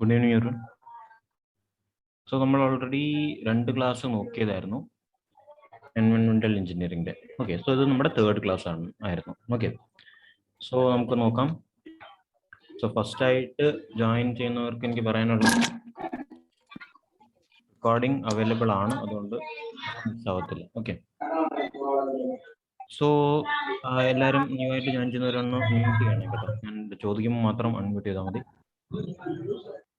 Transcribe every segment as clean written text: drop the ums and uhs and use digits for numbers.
Good evening, everyone. So, we already run class on environmental engineering. Okay, so this is our third class. Okay, so we will so first I join recording available on okay. So, എല്ലാവരും new ആയിട്ട് join ചെയ്യുന്നവരൊന്ന് mute ചെയ്യണം കേട്ടോ. ഞാൻ ചോദിക്കുമ്പോൾ മാത്രം unmute ചെയ്താൽ മതി.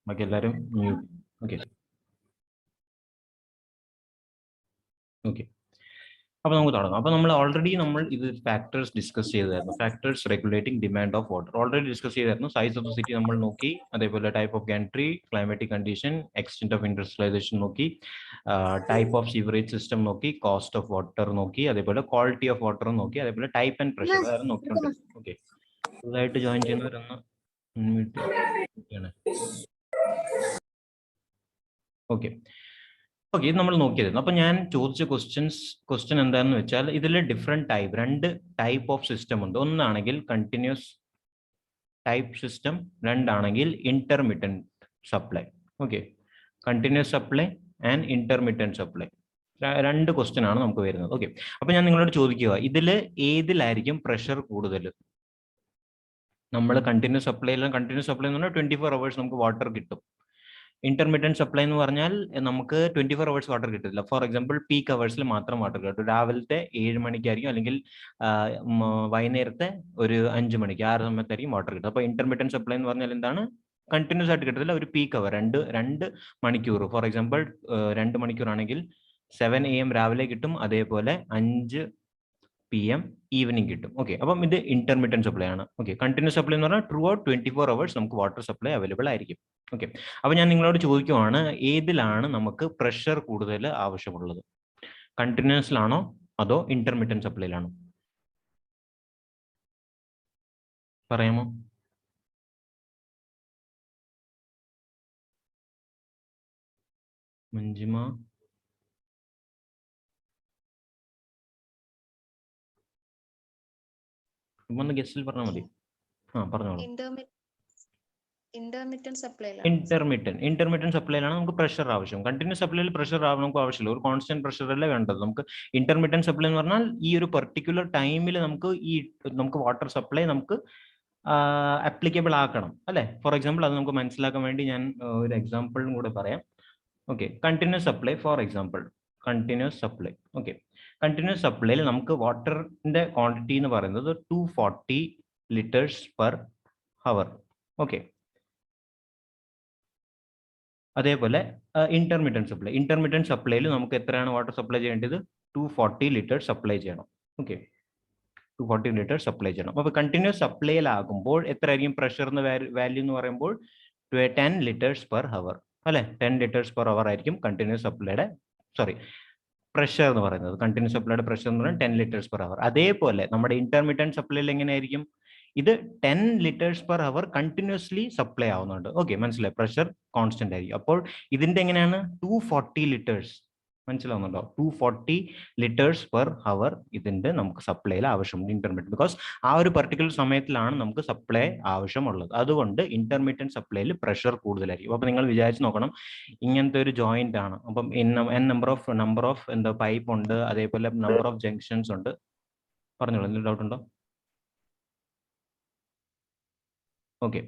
ബാക്കി എല്ലാവരും mute. Okay. Okay. അപ്പോൾ നമുക്ക് തുടങ്ങാം. അപ്പോൾ നമ്മൾ ഓൾറെഡി ഇത് ഫാക്ടേഴ്സ് ഡിസ്കസ് ചെയ്തായിരുന്നു. Factors regulating demand of water already discuss ചെയ്തായിരുന്നു. സൈസ് ഓഫ് ദ സിറ്റി നമ്മൾ നോക്കി, അതേപോലെ type of gentry, climatic condition, extent of industrialization നോക്കി, ടൈപ്പ് ഓഫ് സീവറേജ് സിസ്റ്റം നോക്കി, കോസ്റ്റ് ഓഫ് വാട്ടർ നോക്കി, അതേപോലെ ക്വാളിറ്റി ഓഫ് വാട്ടർ നോക്കി, അതേപോലെ ടൈപ്പ് ആൻഡ് പ്രഷർ അതായത് നോക്കിക്കൊണ്ടിരുന്നത്. ഓക്കെ, പുതുതായിട്ട് ജോയിൻ ചെയ്യുന്നവരൊന്ന് ഓക്കെ. ഓക്കെ, ഇത് നമ്മൾ നോക്കിയതായിരുന്നു. അപ്പോൾ ഞാൻ ചോദിച്ച ക്വസ്റ്റ്യൻ എന്താണെന്ന് വെച്ചാൽ, ഇതിൽ ഡിഫറെൻറ്റ് രണ്ട് ടൈപ്പ് ഓഫ് സിസ്റ്റം ഉണ്ട്. ഒന്നാണെങ്കിൽ കണ്ടിന്യൂസ് ടൈപ്പ് സിസ്റ്റം, രണ്ടാണെങ്കിൽ intermittent supply. Okay, continuous supply and intermittent supply, രണ്ട് ക്വസ്റ്റ്യൻ ആണ് നമുക്ക് വരുന്നത്. ഓക്കെ, അപ്പോൾ ഞാൻ നിങ്ങളോട് ചോദിക്കുക, ഏതിലായിരിക്കും പ്രഷർ കൂടുതൽ? നമ്മൾ കണ്ടിന്യൂസ് സപ്ലൈ എന്ന് പറഞ്ഞാൽ 24 hours നമുക്ക് വാട്ടർ കിട്ടും. ഇന്റർമീഡിയറ്റ് സപ്ലൈ എന്ന് പറഞ്ഞാൽ നമുക്ക് 24 hours വാട്ടർ കിട്ടില്ല. ഫോർ എക്സാമ്പിൾ, പീക്ക് അവേഴ്സിൽ മാത്രം വാട്ടർ കിട്ടും. രാവിലത്തെ 7 മണിക്കായിരിക്കും, അല്ലെങ്കിൽ വൈകുന്നേരത്തെ ഒരു 5 മണിക്ക്, ആ സമയത്തായിരിക്കും വാട്ടർ കിട്ടും. അപ്പോൾ ഇന്റർമീഡിയറ്റ് സപ്ലൈ എന്ന് പറഞ്ഞാൽ എന്താണ്? കണ്ടിന്യൂസ് ആയിട്ട് കിട്ടത്തില്ല, ഒരു പീക്ക് അവർ, രണ്ട് മണിക്കൂർ. ഫോർ എക്സാമ്പിൾ 2 മണിക്കൂർ ആണെങ്കിൽ 7 AM രാവിലെ കിട്ടും, അതേപോലെ 5 PM ഈവനിങ് കിട്ടും. ഓക്കെ, അപ്പം ഇത് ഇന്റർമീഡിയറ്റ് സപ്ലൈ ആണ്. ഓക്കെ, കണ്ടിന്യൂസ് സപ്ലൈ എന്ന് പറഞ്ഞാൽ ത്രൂ ഔട്ട് 24 hours നമുക്ക് വാട്ടർ സപ്ലൈ അവൈലബിൾ ആയിരിക്കും. ഓക്കെ, അപ്പോൾ ഞാൻ നിങ്ങളോട് ചോദിക്കുവാണ്, ഏതിലാണ് നമുക്ക് പ്രഷർ കൂടുതൽ ആവശ്യമുള്ളത്? കണ്ടിന്യൂസിലാണോ അതോ ഇന്റർമീഡിയറ്റ് സപ്ലൈയിലാണോ? പറയാമോ? മഞ്ജിമ, ഒന്ന് ഗസ്റ്റിൽ പറഞ്ഞാൽ മതി. പറഞ്ഞോളൂ. ഇന്റർമീഡിയറ്റ് സപ്ലൈയിലാണ് നമുക്ക് പ്രഷർ ആവശ്യം. കണ്ടിന്യൂസ് സപ്ലൈയിൽ പ്രഷർ നമുക്ക് ആവശ്യമില്ല, ഒരു കോൺസ്റ്റന്റ് പ്രഷർ അല്ലേ വേണ്ടത്. നമുക്ക് ഇന്റർമീഡിയറ്റ് സപ്ലൈ എന്ന് പറഞ്ഞാൽ ഈ ഒരു പെർട്ടിക്കുലർ ടൈമിൽ നമുക്ക് വാട്ടർ സപ്ലൈ നമുക്ക് അപ്ലിക്കബിൾ ആക്കണം അല്ലെ. ഫോർ എക്സാമ്പിൾ, അത് നമുക്ക് മനസ്സിലാക്കാൻ വേണ്ടി ഞാൻ ഒരു എക്സാമ്പിളും കൂടെ പറയാം. Okay, continuous supply, for example continuous supply. Okay, continuous സപ്ലൈയിൽ നമുക്ക് വാട്ടറിന്റെ ക്വാണ്ടിറ്റി എന്ന് പറയുന്നത് 240 liters per hour. ഓക്കെ, അതേപോലെ ഇന്റർമീഡിയറ്റ് സപ്ലൈയിൽ നമുക്ക് എത്രയാണ് വാട്ടർ സപ്ലൈ ചെയ്യേണ്ടത്? 240 liters സപ്ലൈ ചെയ്യണം. ഓക്കെ, 240 liters സപ്ലൈ ചെയ്യണം. അപ്പോൾ കണ്ടിന്യൂസ് സപ്ലൈയിലാകുമ്പോൾ എത്രയായിരിക്കും പ്രഷർ എന്ന വാല്യൂ എന്ന് പറയുമ്പോൾ 10 liters per hour അല്ലെ. 10 liters per hour ആയിരിക്കും കണ്ടിന്യൂസ് സപ്ലൈയുടെ പ്രഷർ എന്ന് പറയുന്നത്. കണ്ടിന്യൂസ് സപ്ലൈയുടെ പ്രഷർ എന്ന് പറയുന്നത് 10 liters per hour. അതേപോലെ നമ്മുടെ ഇന്റർമീഡിയറ്റ് സപ്ലൈയിൽ എങ്ങനെയായിരിക്കും? ഇത് 10 liters per hour continuously supply ആവുന്നുണ്ട്. ഓക്കെ, മനസ്സിലായി, പ്രഷർ കോൺസ്റ്റന്റ് ആയിരിക്കും. അപ്പോൾ ഇതിന്റെ എങ്ങനെയാണ്? 240 liters, മനസ്സിലാവുന്നുണ്ടോ? 240 liters per hour ഇതിന്റെ നമുക്ക് സപ്ലൈയിൽ ആവശ്യമുണ്ട് ഇന്റർമീഡിയറ്റ്, ബിക്കോസ് ആ ഒരു പെർട്ടിക്കുലർ സമയത്തിലാണ് നമുക്ക് സപ്ലൈ ആവശ്യമുള്ളത്. അതുകൊണ്ട് ഇന്റർമീഡിയറ്റ് സപ്ലൈയിൽ പ്രഷർ കൂടുതലായിരിക്കും. അപ്പൊ നിങ്ങൾ വിചാരിച്ച് നോക്കണം, ഇങ്ങനത്തെ ഒരു ജോയിന്റ് ആണ്. അപ്പം നമ്പർ ഓഫ് എന്താ പൈപ്പ് ഉണ്ട്, അതേപോലെ നമ്പർ ഓഫ് ജംഗ്ഷൻസ് ഉണ്ട്. പറഞ്ഞോളൂ, എന്തെങ്കിലും ഡൗട്ട് ഉണ്ടോ? ഓക്കെ,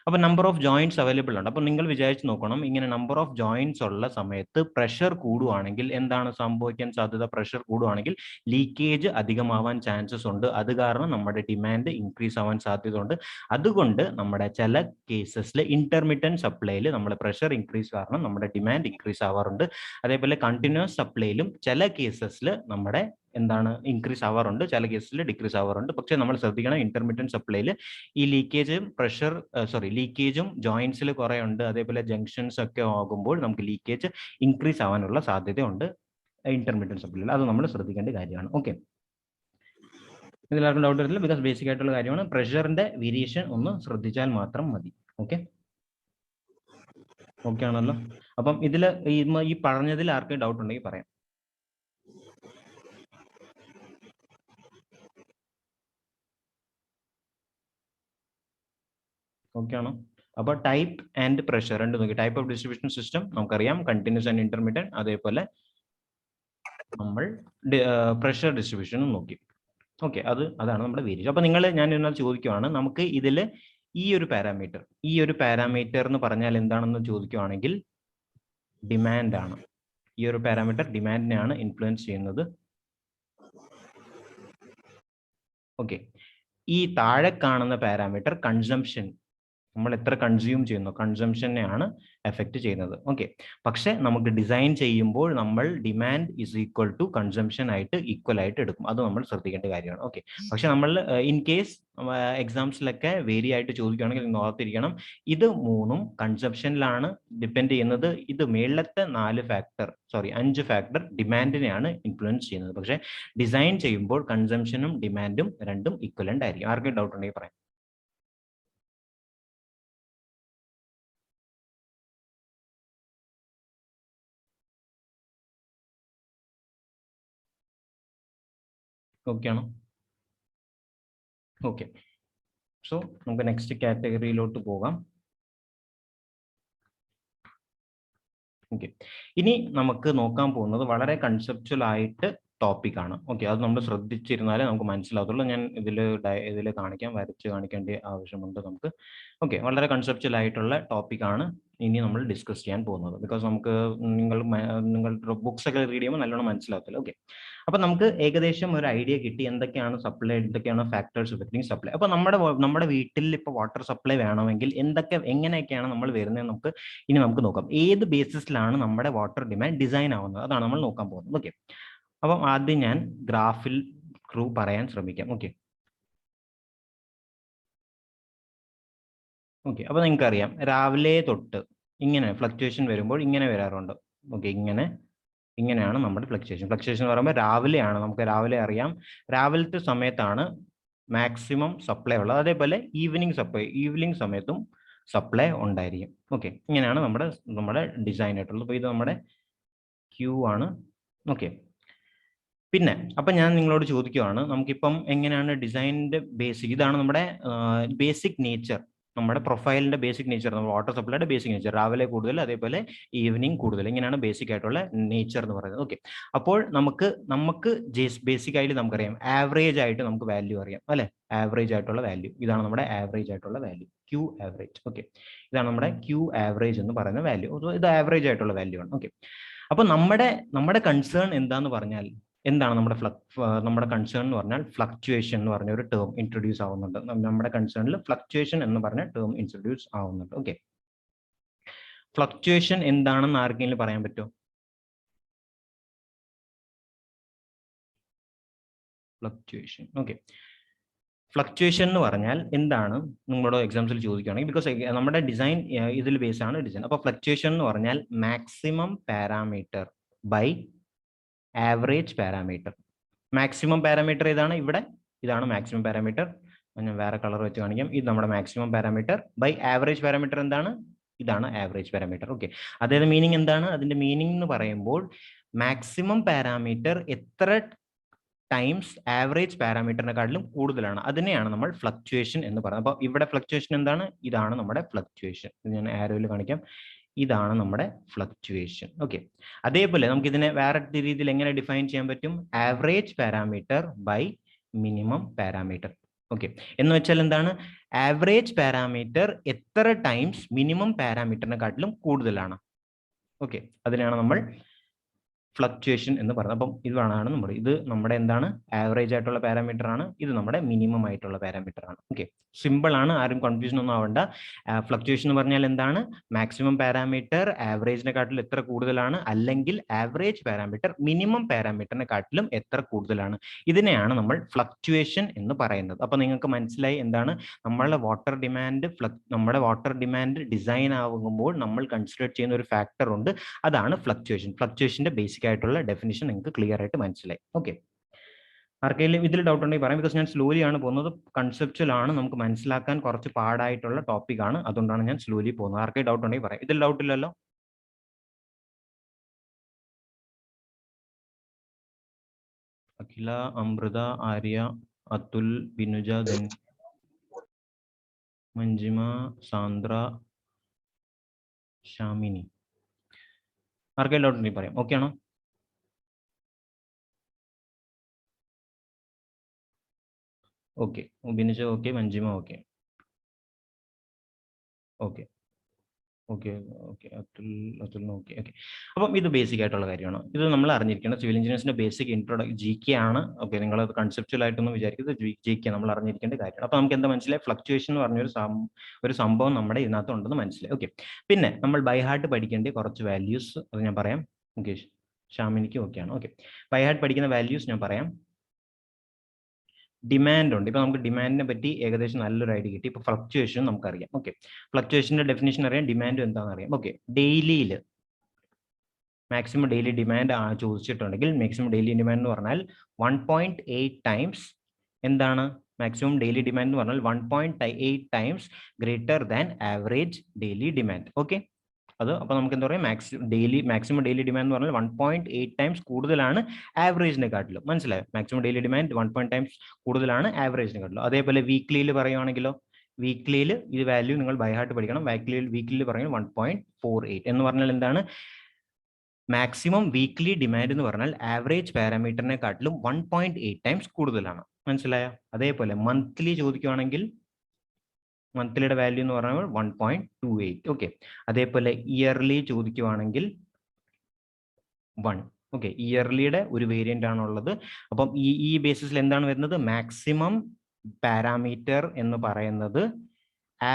അപ്പോൾ നമ്പർ ഓഫ് ജോയിന്റ്സ് അവൈലബിൾ ഉണ്ട്. അപ്പോൾ നിങ്ങൾ വിചാരിച്ച് നോക്കണം, ഇങ്ങനെ നമ്പർ ഓഫ് ജോയിന്റ്സ് ഉള്ള സമയത്ത് പ്രഷർ കൂടുവാണെങ്കിൽ എന്താണ് സംഭവിക്കാൻ സാധ്യത? പ്രഷർ കൂടുവാണെങ്കിൽ ലീക്കേജ് അധികമാവാൻ ചാൻസസ് ഉണ്ട്. അത് കാരണം നമ്മുടെ ഡിമാൻഡ് ഇൻക്രീസ് ആവാൻ സാധ്യത ഉണ്ട്. അതുകൊണ്ട് നമ്മുടെ ചില കേസസിൽ ഇന്റർമീഡിയറ്റ് സപ്ലൈയിൽ നമ്മുടെ പ്രഷർ ഇൻക്രീസ് കാരണം നമ്മുടെ ഡിമാൻഡ് ഇൻക്രീസ് ആവാറുണ്ട്. അതേപോലെ കണ്ടിന്യൂസ് സപ്ലൈയിലും ചില കേസസിൽ നമ്മുടെ എന്താണ് ഇൻക്രീസ് ആവാറുണ്ട്, ചില കേസിൽ ഡിക്രീസ് ആവാറുണ്ട്. പക്ഷെ നമ്മൾ ശ്രദ്ധിക്കണം, ഇന്റർമീഡിയറ്റ് സപ്ലൈയിൽ ഈ ലീക്കേജും ജോയിന്റ്സിൽ കുറെ ഉണ്ട്. അതേപോലെ ജംഗ്ഷൻസ് ഒക്കെ ആകുമ്പോൾ നമുക്ക് ലീക്കേജ് ഇൻക്രീസ് ആവാനുള്ള സാധ്യതയുണ്ട് ഇന്റർമീഡിയറ്റ് സപ്ലൈയിൽ. അത് നമ്മൾ ശ്രദ്ധിക്കേണ്ട കാര്യമാണ്. ഓക്കെ, ഇതിലാർക്കും ഡൗട്ട് വരില്ല, ബിക്കോസ് ബേസിക് ആയിട്ടുള്ള കാര്യമാണ്. പ്രഷറിന്റെ വേരിയേഷൻ ഒന്ന് ശ്രദ്ധിച്ചാൽ മാത്രം മതി. ഓക്കെ, ഓക്കെ ആണല്ലോ. അപ്പം ഇതിൽ ഈ പറഞ്ഞതിൽ ആർക്കും ഡൗട്ട് ഉണ്ടെങ്കിൽ പറയാം. ഓക്കെ ആണോ? അപ്പോൾ ടൈപ്പ് ആൻഡ് പ്രഷർ രണ്ട് നോക്കി. ടൈപ്പ് ഓഫ് ഡിസ്ട്രിബ്യൂഷൻ സിസ്റ്റം നമുക്കറിയാം, കണ്ടിന്യൂസ് ആൻഡ് ഇന്റർമീഡിയറ്റ്. അതേപോലെ നമ്മൾ പ്രഷർ ഡിസ്ട്രിബ്യൂഷനും നോക്കി. ഓക്കെ, അതാണ് നമ്മുടെ വേരിയേഷൻ. അപ്പൊ ഞാൻ എന്നാൽ ചോദിക്കുവാണ്, നമുക്ക് ഇതിൽ ഈ ഒരു പാരാമീറ്റർ എന്ന് പറഞ്ഞാൽ എന്താണെന്ന് ചോദിക്കുവാണെങ്കിൽ ഡിമാൻഡ് ആണ്. ഈ ഒരു പാരാമീറ്റർ ഡിമാൻഡിനെയാണ് ഇൻഫ്ലുവൻസ് ചെയ്യുന്നത്. ഓക്കെ, ഈ താഴെ കാണുന്ന പാരാമീറ്റർ കൺസംഷൻ, നമ്മൾ എത്ര കൺസ്യൂം ചെയ്യുന്നു, കൺസംഷനെയാണ് എഫക്ട് ചെയ്യുന്നത്. ഓക്കെ, പക്ഷെ നമുക്ക് ഡിസൈൻ ചെയ്യുമ്പോൾ നമ്മൾ demand is equal to consumption ആയിട്ട് ഈക്വൽ ആയിട്ട് എടുക്കും. അത് നമ്മൾ ശ്രദ്ധിക്കേണ്ട കാര്യമാണ്. ഓക്കെ, പക്ഷെ നമ്മൾ ഇൻ കേസ് എക്സാംസിലൊക്കെ വേരി ആയിട്ട് ചോദിക്കുകയാണെങ്കിൽ നിങ്ങൾ ഓർത്തിരിക്കണം, ഇത് മൂന്നും കൺസംഷനിലാണ് ഡിപ്പെൻഡ് ചെയ്യുന്നത്. ഇത് മേളത്തെ 5 ഫാക്ടർ ഡിമാൻഡിനെയാണ് ഇൻഫ്ലുവൻസ് ചെയ്യുന്നത്. പക്ഷെ ഡിസൈൻ ചെയ്യുമ്പോൾ കൺസംഷനും ഡിമാൻഡും രണ്ടും ഈക്വലന്റ് ആയിരിക്കും. ആർക്കും ഡൗട്ട് ഉണ്ടെങ്കിൽ പറയാം. ഓക്കെ ആണോ? ഓക്കെ, സോ നമുക്ക് നെക്സ്റ്റ് കാറ്റഗറിയിലോട്ട് പോകാം. ഓക്കെ, ഇനി നമുക്ക് നോക്കാൻ പോകുന്നത് വളരെ കൺസെപ്ച്വൽ ആയിട്ട് ടോപ്പിക് ആണ്. ഓക്കെ, അത് നമ്മൾ ശ്രദ്ധിച്ചിരുന്നാലേ നമുക്ക് മനസ്സിലാകത്തുള്ളൂ. ഞാൻ ഇതിൽ വരച്ച് കാണിക്കേണ്ട ആവശ്യമുണ്ട് നമുക്ക്. ഓക്കെ, വളരെ കൺസെപ്ച്വൽ ആയിട്ടുള്ള ടോപ്പിക് ആണ് ഇനി നമ്മൾ ഡിസ്കസ് ചെയ്യാൻ പോകുന്നത്. ബിക്കോസ് നമുക്ക് നിങ്ങളുടെ ബുക്സ് ഒക്കെ റീഡ് ചെയ്യുമ്പോൾ നല്ലോണം മനസ്സിലാകത്തില്ല. ഓക്കെ, അപ്പൊ നമുക്ക് ഏകദേശം ഒരു ഐഡിയ കിട്ടി എന്തൊക്കെയാണ് സപ്ലൈ, എന്തൊക്കെയാണ് ഫാക്ടേഴ്സ് എഫക്റ്റിംഗ് സപ്ലൈ. അപ്പൊ നമ്മുടെ വീട്ടിൽ ഇപ്പോൾ വാട്ടർ സപ്ലൈ വേണമെങ്കിൽ എങ്ങനെയൊക്കെയാണ് നമ്മൾ വരുന്നത് നമുക്ക് നോക്കാം. ഏത് ബേസിസിലാണ് നമ്മുടെ വാട്ടർ ഡിമാൻഡ് ഡിസൈൻ ആവുന്നത്, അതാണ് നമ്മൾ നോക്കാൻ പോകുന്നത്. ഓക്കെ, അപ്പം ആദ്യം ഞാൻ ഗ്രാഫിൽ പറയാൻ ശ്രമിക്കാം. ഓക്കെ, അപ്പൊ നിങ്ങൾക്ക് അറിയാം, രാവിലെ തൊട്ട് ഇങ്ങനെ ഫ്ലക്ച്വേഷൻ വരുമ്പോൾ ഇങ്ങനെ വരാറുണ്ട്. ഓക്കെ, ഇങ്ങനെയാണ് നമ്മുടെ ഫ്ലക്ച്വേഷൻ എന്ന് പറയുമ്പോൾ രാവിലെയാണ്. നമുക്ക് രാവിലെ അറിയാം, രാവിലത്തെ സമയത്താണ് മാക്സിമം സപ്ലൈ ഉള്ളത്. അതേപോലെ ഈവനിങ് സമയത്തും സപ്ലൈ ഉണ്ടായിരിക്കും. ഓക്കെ, ഇങ്ങനെയാണ് നമ്മുടെ ഡിസൈൻ ആയിട്ടുള്ളത്. അപ്പോൾ ഇത് നമ്മുടെ ക്യൂ ആണ്. ഓക്കെ, പിന്നെ അപ്പൊ ഞാൻ നിങ്ങളോട് ചോദിക്കുവാണ്, നമുക്കിപ്പം എങ്ങനെയാണ് ഡിസൈനിന്റെ ബേസിക്, ഇതാണ് നമ്മുടെ ബേസിക് നേച്ചർ, നമ്മുടെ പ്രൊഫൈലിന്റെ ബേസിക് നേച്ചർ, നമ്മുടെ വാട്ടർ സപ്ലൈയുടെ ബേസിക് നേച്ചർ. രാവിലെ കൂടുതൽ, അതേപോലെ ഈവനിങ് കൂടുതൽ, ഇങ്ങനെയാണ് ബേസിക് ആയിട്ടുള്ള നേച്ചർ എന്ന് പറയുന്നത്. ഓക്കെ, അപ്പോൾ നമുക്ക് ബേസിക് ആയിട്ട് നമുക്കറിയാം, ആവറേജ് ആയിട്ട് നമുക്ക് വാല്യൂ അറിയാം അല്ലെ. ആവറേജ് ആയിട്ടുള്ള വാല്യൂ, ഇതാണ് നമ്മുടെ ആവറേജ് ആയിട്ടുള്ള വാല്യൂ, ക്യൂ ആവറേജ്. ഓക്കെ, ഇതാണ് നമ്മുടെ ക്യൂ ആവറേജ് എന്ന് പറയുന്ന വാല്യൂ. ഇത് ആവറേജ് ആയിട്ടുള്ള വാല്യൂ ആണ്. ഓക്കെ, അപ്പൊ നമ്മുടെ കൺസേൺ എന്താന്ന് പറഞ്ഞാൽ, എന്താണ് നമ്മുടെ കൺസേൺ എന്ന് പറഞ്ഞാൽ ഫ്ലക്ച്വേഷൻ എന്ന് പറഞ്ഞ ഒരു ടേം ഇൻട്രൊഡ്യൂസ് ആവുന്നുണ്ട്. നമ്മുടെ കൺസേണിൽ ഫ്ലക്ച്വേഷൻ എന്ന് പറഞ്ഞ ടേം ഇൻട്രൊഡ്യൂസ് ആവുന്നുണ്ട്. ഓക്കെ, ഫ്ലക്ച്വേഷൻ എന്താണെന്ന് ആർക്കെങ്കിലും പറയാൻ പറ്റുമോ? ഫ്ലക്ച്വേഷൻ, ഓക്കെ, ഫ്ലക്ച്വേഷൻ എന്ന് പറഞ്ഞാൽ എന്താണ് നിങ്ങളുടെ എക്സാംസിൽ ചോദിക്കുകയാണെങ്കിൽ, ബിക്കോസ് നമ്മുടെ ഡിസൈൻ ഇതിൽ ബേസ് ആണ് ഡിസൈൻ. അപ്പോൾ ഫ്ലക്ച്വേഷൻ എന്ന് പറഞ്ഞാൽ maximum parameter by average parameter. Maximum parameter ഇതാണ്, ഇതാണ് മാക്സിമം പാരാമീറ്റർ. ഞാൻ വേറെ കളർ വെച്ച് കാണിക്കാം. ഇത് നമ്മുടെ maximum parameter by average parameter എന്താണ്, ഇതാണ് ആവറേജ് പാരാമീറ്റർ. ഓക്കെ, അതായത് മീനിങ് എന്താണ്, അതിന്റെ മീനിങ് എന്ന് പറയുമ്പോൾ മാക്സിമം പാരാമീറ്റർ എത്ര ടൈംസ് ആവറേജ് പാരാമീറ്ററിനെക്കാട്ടിലും കൂടുതലാണ്, അതിനെയാണ് നമ്മൾ ഫ്ലക്ച്വേഷൻ എന്ന് പറയുന്നത്. അപ്പോൾ ഇവിടെ ഫ്ലക്ച്വേഷൻ എന്താണ്, ഇതാണ് നമ്മുടെ ഫ്ലക്ച്വേഷൻ. ഞാൻ ആരോയിൽ കാണിക്കാം, ഇതാണ് നമ്മുടെ ഫ്ലക്ച്വേഷൻ. ഓക്കെ, അതേപോലെ നമുക്ക് ഇതിനെ വേറെ രീതിയിൽ എങ്ങനെ ഡിഫൈൻ ചെയ്യാൻ പറ്റും, average parameter by minimum parameter. Okay, എന്ന് വെച്ചാൽ എന്താണ്, ആവറേജ് പാരാമീറ്റർ എത്ര ടൈംസ് മിനിമം പാരാമീറ്ററിനെക്കാട്ടിലും കൂടുതലാണ്. ഓക്കെ, അതിനാണ് നമ്മൾ ഫ്ലക്ച്വേഷൻ എന്ന് പറയുന്നത്. അപ്പം ഇത് നമ്മുടെ എന്താണ്, ആവറേജ് ആയിട്ടുള്ള പാരാമീറ്റർ ആണ്, ഇത് നമ്മുടെ മിനിമം ആയിട്ടുള്ള പാരാമീറ്റർ ആണ്. ഓക്കെ, സിമ്പിൾ ആണ്, ആരും കൺഫ്യൂഷൻ ഒന്നും ആവണ്ട. ഫ്ലക്ച്വേഷൻ എന്ന് പറഞ്ഞാൽ എന്താണ്, മാക്സിമം പാരാമീറ്റർ ആവറേജിനെക്കാട്ടിലും എത്ര കൂടുതലാണ്, അല്ലെങ്കിൽ ആവറേജ് പാരാമീറ്റർ മിനിമം പാരാമീറ്ററിനെക്കാട്ടിലും എത്ര കൂടുതലാണ്, ഇതിനെയാണ് നമ്മൾ ഫ്ലക്ച്വേഷൻ എന്ന് പറയുന്നത്. അപ്പൊ നിങ്ങൾക്ക് മനസ്സിലായി എന്താണ് നമ്മുടെ വാട്ടർ ഡിമാൻഡ് ഡിസൈൻ ആകുമ്പോൾ നമ്മൾ കൺസിഡർ ചെയ്യുന്ന ഒരു ഫാക്ടർ ഉണ്ട്, അതാണ് ഫ്ലക്ച്വേഷന്റെ ബേസിക് ആയിട്ടുള്ള ഡെഫിനിഷൻ നിങ്ങൾക്ക് ക്ലിയർ ആയിട്ട് മനസ്സിലായി. ഓക്കെ, ആർക്കെങ്കിലും ഇതിൽ ഡൗട്ട് ഉണ്ടെങ്കിൽ പറയാം, ബിക്കോസ് ഞാൻ സ്ലോലി ആണ് പോകുന്നത്. കൺസെപ്ച്വൽ ആണ്, നമുക്ക് മനസ്സിലാക്കാൻ കുറച്ച് പാടായിട്ടുള്ള ടോപ്പിക് ആണ്, അതുകൊണ്ടാണ് ഞാൻ സ്ലോലി പോകുന്നത്. ആർക്കെങ്കിലും ഡൗട്ട് ഉണ്ടെങ്കിൽ പറയാം. ഇതിൽ ഡൗട്ട് ഇല്ലല്ലോ? അഖില, അമൃത, ആര്യ, അതുൽ, ബിനുജ, മഞ്ജിമ, സാന്ദ്ര, ഷാമിനി. ആർക്കെങ്കിലും ഡൗട്ട് ഉണ്ടെങ്കിൽ പറയാം. ഓക്കെ ആണോ? Okay. Binisha okay, Manjima okay. Okay okay okay Atul okay okay. അപ്പം ഇത് ബേസിക് ആയിട്ടുള്ള കാര്യമാണ്. ഇത് നമ്മൾ അറിഞ്ഞിരിക്കണം. സിവിൽ എഞ്ചിനീയേഴ്സിന്റെ ബേസിക് ജി കെ ആണ്. ഓക്കെ, നിങ്ങൾ അത് കൺസെപ്ച്വൽ ആയിട്ടൊന്നും വിചാരിക്കുന്നത് ജി കെ നമ്മൾ അറിഞ്ഞിരിക്കേണ്ട കാര്യമാണ്. അപ്പോൾ നമുക്ക് എന്താ മനസ്സിലായി? ഫ്ലക്ച്വേഷൻ എന്ന് പറഞ്ഞൊരു ഒരു സംഭവം നമ്മുടെ ഇതിനകത്ത് ഉണ്ടെന്ന് മനസ്സിലായി. ഓക്കെ, പിന്നെ നമ്മൾ ബൈ ഹാർട്ട് പഠിക്കേണ്ട കുറച്ച് വാല്യൂസ് അത് ഞാൻ പറയാം. ഓക്കെ, ഷാമിനിക്ക് ഓക്കെയാണ്. ഓക്കെ, ബൈ ഹാർട്ട് പഠിക്കുന്ന വാല്യൂസ് ഞാൻ പറയാം. ഡിമാൻഡ് ഉണ്ട്. ഇപ്പൊ നമുക്ക് ഡിമാൻഡിനെ പറ്റി ഏകദേശം നല്ലൊരു ഐഡിയ കിട്ടി. ഇപ്പൊ ഫ്ലക്ച്വേഷൻ നമുക്കറിയാം. ഓക്കെ, ഫ്ലക്ച്വേഷന്റെ ഡെഫിനേഷൻ അറിയാം, ഡിമാൻഡ് എന്താണെന്ന് അറിയാം. ഓക്കെ, ഡെയിലിയിൽ മാക്സിമം ഡെയിലി ഡിമാൻഡ് ചോദിച്ചിട്ടുണ്ടെങ്കിൽ മാക്സിമം ഡെയിലി ഡിമാൻഡ് എന്ന് പറഞ്ഞാൽ 1.8 ടൈംസ് എന്താണ് മാക്സിമം ഡെയിലി ഡിമാൻഡ് എന്ന് പറഞ്ഞാൽ 1.8 times greater than average daily demand. Okay, അത് അപ്പോൾ നമുക്ക് എന്താ പറയുക, മാക്സിമം ഡെയിലി ഡിമാൻഡ് എന്ന് പറഞ്ഞാൽ 1.8 ടൈംസ് കൂടുതലാണ് ആവറേജിനെ കാട്ടിലും. മനസ്സിലായോ? മാക്സിമം ഡെയിലി ഡിമാൻഡ് 1 ടൈംസ് കൂടുതലാണ് ആവറേജിനെ കാട്ടിലും. അതേപോലെ വീക്ക്ലിയിൽ പറയുവാണെങ്കിലോ, വീക്ക്ലിയിൽ ഇത് വാല്യൂ നിങ്ങൾ ബൈ ഹാർട്ട് പഠിക്കണം. വീക്ക്ലിയിൽ പറയുന്നത് 1.48 എന്ന് പറഞ്ഞാൽ എന്താണ്? മാക്സിമം വീക്ക്ലി ഡിമാൻഡ് എന്ന് പറഞ്ഞാൽ ആവറേജ് പാരാമീറ്ററിനെ കാട്ടിലും 1.8 ടൈംസ് കൂടുതലാണ്. മനസ്സിലായോ? അതേപോലെ മന്ത്ലി ചോദിക്കുവാണെങ്കിൽ മന്ത്ലിയുടെ വാല്യൂ എന്ന് പറഞ്ഞാൽ 1.28. ഓക്കെ, അതേപോലെ ഇയർലി ചോദിക്കുവാണെങ്കിൽ 1. ഓക്കെ, ഇയർലിയുടെ ഒരു വേരിയന്റ് ആണുള്ളത്. അപ്പം ഈ ബേസിസിൽ എന്താണ് വരുന്നത്? മാക്സിമം പാരാമീറ്റർ എന്ന് പറയുന്നത്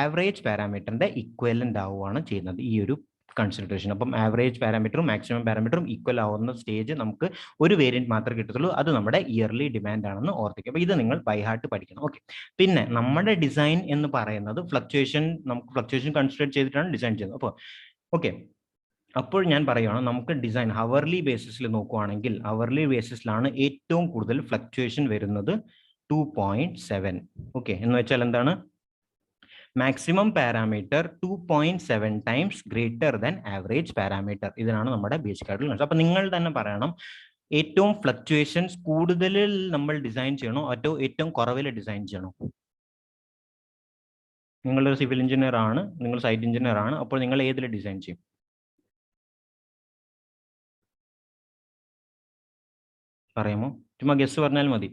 ആവറേജ് പാരാമീറ്ററിന്റെ ഇക്വലന്റ് ആവുകയാണ് ചെയ്യുന്നത് ഈ ഒരു കൺസിഡറേഷൻ. അപ്പം ആവറേജ് പാരാമീറ്ററും മാക്സിമം പാരാമീറ്ററും ഈക്വൽ ആവുന്ന സ്റ്റേജ് നമുക്ക് ഒരു വേരിയന്റ് മാത്രമേ കിട്ടത്തുള്ളൂ. അത് നമ്മുടെ ഇയർലി ഡിമാൻഡ് ആണെന്ന് ഓർത്തിക്കുക. അപ്പോൾ ഇത് നിങ്ങൾ ബൈ ഹാർട്ട് പഠിക്കണം. ഓക്കെ, പിന്നെ നമ്മുടെ ഡിസൈൻ എന്ന് പറയുന്നത് നമുക്ക് ഫ്ലക്ച്വേഷൻ കൺസിഡർ ചെയ്തിട്ടാണ് ഡിസൈൻ ചെയ്യുന്നത്. അപ്പോൾ ഓക്കെ, അപ്പോൾ ഞാൻ പറയുകയാണ്, നമുക്ക് ഡിസൈൻ ഹവർലി ബേസിസിൽ നോക്കുവാണെങ്കിൽ ഹവർലി ബേസിസിലാണ് ഏറ്റവും കൂടുതൽ ഫ്ലക്ച്വേഷൻ വരുന്നത് 2.7. ഓക്കെ, എന്ന് വെച്ചാൽ എന്താണ്? Maximum parameter 2.7 times greater than average parameter. ഇതിനാണ് നമ്മുടെ ബേസിക് ആയിട്ടുള്ള. അപ്പൊ നിങ്ങൾ തന്നെ പറയണം, ഏറ്റവും ഫ്ലക്ച്വേഷൻസ് കൂടുതലിൽ നമ്മൾ ഡിസൈൻ ചെയ്യണോ അതോ ഏറ്റവും കുറവിൽ ഡിസൈൻ ചെയ്യണോ? നിങ്ങളൊരു സിവിൽ എഞ്ചിനീയർ ആണ്, നിങ്ങൾ സൈറ്റ് എഞ്ചിനീയർ ആണ്, അപ്പോൾ നിങ്ങൾ ഏതിൽ ഡിസൈൻ ചെയ്യും? പറയാമോ? ചുമ്മാ ഗസ് പറഞ്ഞാൽ മതി.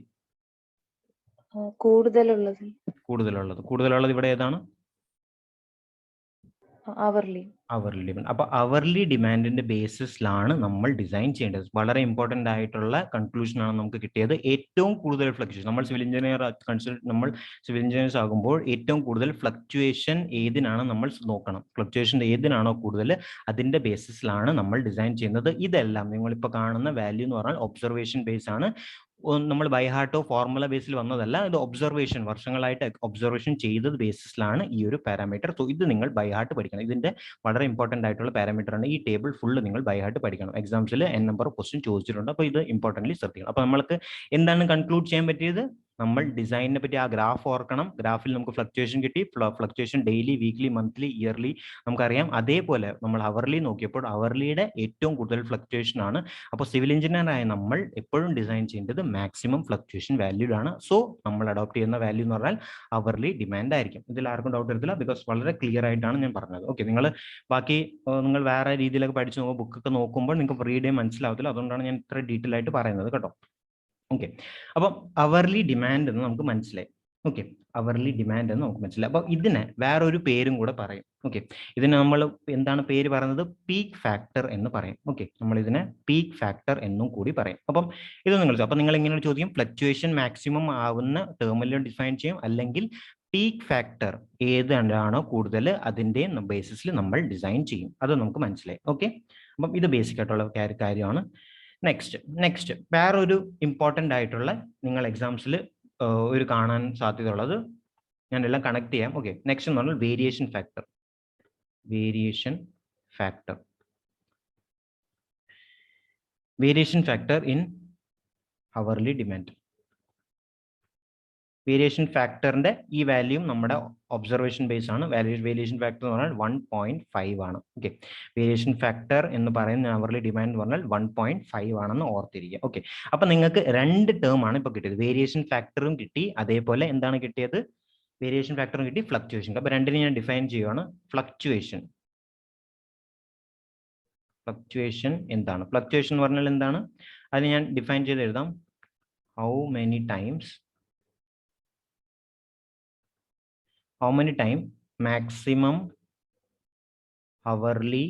കൂടുതലുള്ളത് ഇവിടെ ഏതാണ്? Hourly demand. അപ്പൊ അവർലി ഡിമാൻഡിന്റെ ബേസിസിലാണ് നമ്മൾ ഡിസൈൻ ചെയ്യേണ്ടത്. വളരെ ഇമ്പോർട്ടന്റ് ആയിട്ടുള്ള കൺക്ലൂഷൻ ആണ് നമുക്ക് കിട്ടിയത്. ഏറ്റവും കൂടുതൽ ഫ്ലക്ച്വേഷൻ നമ്മൾ സിവിൽ എഞ്ചിനീയേഴ്സ് ആകുമ്പോൾ ഏറ്റവും കൂടുതൽ ഫ്ലക്ച്വേഷൻ ഏതിനാണ് നമ്മൾ നോക്കണം. ഫ്ലക്ച്വേഷൻ ഏതിനാണോ കൂടുതൽ അതിന്റെ ബേസിസിലാണ് നമ്മൾ ഡിസൈൻ ചെയ്യുന്നത്. ഇതെല്ലാം നിങ്ങളിപ്പോൾ കാണുന്ന വാല്യൂ എന്ന് പറഞ്ഞാൽ ഒബ്സർവേഷൻ ബേസ് ആണ്. നമ്മൾ ബൈ ഹാർട്ടോ ഫോർമുല ബേസിൽ വന്നതല്ല. ഇത് ഒബ്സർവേഷൻ, വർഷങ്ങളായിട്ട് ഒബ്സർവേഷൻ ചെയ്തത് ബേസിസിലാണ് ഈ ഒരു പാരാമീറ്റർ. സോ ഇത് നിങ്ങൾ ബൈ ഹാർട്ട് പഠിക്കണം. ഇതിന്റെ വളരെ ഇമ്പോർട്ടന്റ് ആയിട്ടുള്ള പാരാമീറ്റർ ആണ്. ഈ ടേബിൾ ഫുള്ള് നിങ്ങൾ ബൈ ഹാർട്ട് പഠിക്കണം. എക്സാംസിൽ n നമ്പർ ക്വസ്റ്റ്യൻ ചോദിച്ചിട്ടുണ്ട്. അപ്പോൾ ഇത് ഇമ്പോർട്ടൻ്റ്ലി ശ്രദ്ധിക്കണം. അപ്പോൾ നമ്മൾക്ക് എന്താണ് കൺക്ലൂഡ് ചെയ്യാൻ പറ്റിയത്? നമ്മൾ ഡിസൈനിനെ പറ്റി ആ ഗ്രാഫ് ഓർക്കണം. ഗ്രാഫിൽ നമുക്ക് ഫ്ലക്ച്വേഷൻ കിട്ടി. Fluctuation daily, weekly, monthly, yearly നമുക്കറിയാം. അതേപോലെ നമ്മൾ അവർലി നോക്കിയപ്പോൾ അവർലിയുടെ ഏറ്റവും കൂടുതൽ ഫ്ലക്ച്വേഷൻ ആണ്. അപ്പോൾ സിവിൽ എഞ്ചിനീയർ ആയ നമ്മൾ എപ്പോഴും ഡിസൈൻ ചെയ്യേണ്ടത് മാക്സിമം ഫ്ലക്ച്വേഷൻ വാല്യൂ ആണ്. സോ നമ്മൾ അഡോപ്റ്റ് ചെയ്യുന്ന വാല്യൂ എന്ന് പറഞ്ഞാൽ അവർലി ഡിമാൻഡ് ആയിരിക്കും. ഇതിൽ ആർക്കും ഡൗട്ട് എടുത്തില്ല, ബിക്കോസ് വളരെ ക്ലിയർ ആയിട്ടാണ് ഞാൻ പറഞ്ഞത്. ഓക്കെ, നിങ്ങൾ ബാക്കി നിങ്ങൾ വേറെ രീതിയിലൊക്കെ പഠിച്ചു നോക്കുമ്പോൾ ബുക്കൊക്കെ നോക്കുമ്പോൾ നിങ്ങൾക്ക് റീഡ് ചെയ്യാൻ മനസ്സിലാവത്തില്ല. അതുകൊണ്ടാണ് ഞാൻ ഇത്ര ഡീറ്റെയിൽ ആയിട്ട് പറയുന്നത് കേട്ടോ. ഓക്കെ, അപ്പം അവർലി ഡിമാൻഡ് എന്ന് നമുക്ക് മനസ്സിലായി. ഓക്കെ, അവർലി ഡിമാൻഡ് എന്ന് നമുക്ക് മനസ്സിലായി. അപ്പോൾ ഇതിനെ വേറൊരു പേരും കൂടെ പറയും. ഓക്കെ, ഇതിന് നമ്മൾ എന്താണ് പേര് പറയുന്നത്? പീക്ക് ഫാക്ടർ എന്ന് പറയും. ഓക്കെ, നമ്മൾ ഇതിനെ പീക്ക് ഫാക്ടർ എന്നും കൂടി പറയും. അപ്പം ഇത് നിങ്ങൾ അപ്പം നിങ്ങൾ ഇങ്ങനെ ചോദിക്കും, ഫ്ലക്ച്വേഷൻ മാക്സിമം ആവുന്ന ടേമിലും ഡിഫൈൻ ചെയ്യും, അല്ലെങ്കിൽ പീക്ക് ഫാക്ടർ ഏതാണോ കൂടുതൽ അതിൻ്റെ ബേസിസിൽ നമ്മൾ ഡിസൈൻ ചെയ്യും. അത് നമുക്ക് മനസ്സിലായി. ഓക്കെ, അപ്പം ഇത് ബേസിക് ആയിട്ടുള്ള കാര്യമാണ്. നെക്സ്റ്റ് വേറൊരു ഇമ്പോർട്ടൻ്റ് ആയിട്ടുള്ള നിങ്ങൾ എക്സാംസിൽ ഒരു കാണാൻ സാധ്യതയുള്ളത് ഞാൻ എല്ലാം കണക്ട് ചെയ്യാം. ഓക്കെ, നെക്സ്റ്റ് എന്ന് പറഞ്ഞാൽ variation factor in hourly demand. Variation ഫാക്ടറിന്റെ ഈ വാല്യൂ നമ്മുടെ ഒബ്സർവേഷൻ ബേസ് ആണ്. വേരിയേഷൻ ഫാക്ടർ എന്ന് പറഞ്ഞാൽ 1.5 ആണ്. ഓക്കെ, വേരിയേഷൻ ഫാക്ടർ എന്ന് പറയുന്ന അവർലി ഡിമാൻഡ് എന്ന് പറഞ്ഞാൽ 1.5 ആണെന്ന് ഓർത്തിരിക്കുക. ഓക്കെ, അപ്പൊ നിങ്ങൾക്ക് രണ്ട് ടേം ആണ് ഇപ്പൊ കിട്ടിയത്. വേരിയേഷൻ ഫാക്ടറും കിട്ടി, അതേപോലെ എന്താണ് കിട്ടിയത്? വേരിയേഷൻ ഫാക്ടറും കിട്ടി, ഫ്ലക്ച്വേഷൻ. അപ്പൊ രണ്ടിനെ ഞാൻ ഡിഫൈൻ ചെയ്യുവാണ്. ഫ്ലക്ച്വേഷൻ ഫ്ലക്ച്വേഷൻ എന്താണ്? ഫ്ലക്ച്വേഷൻ എന്ന് പറഞ്ഞാൽ എന്താണ്? അത് ഞാൻ ഡിഫൈൻ ചെയ്ത് എഴുതാം. How many times maximum hourly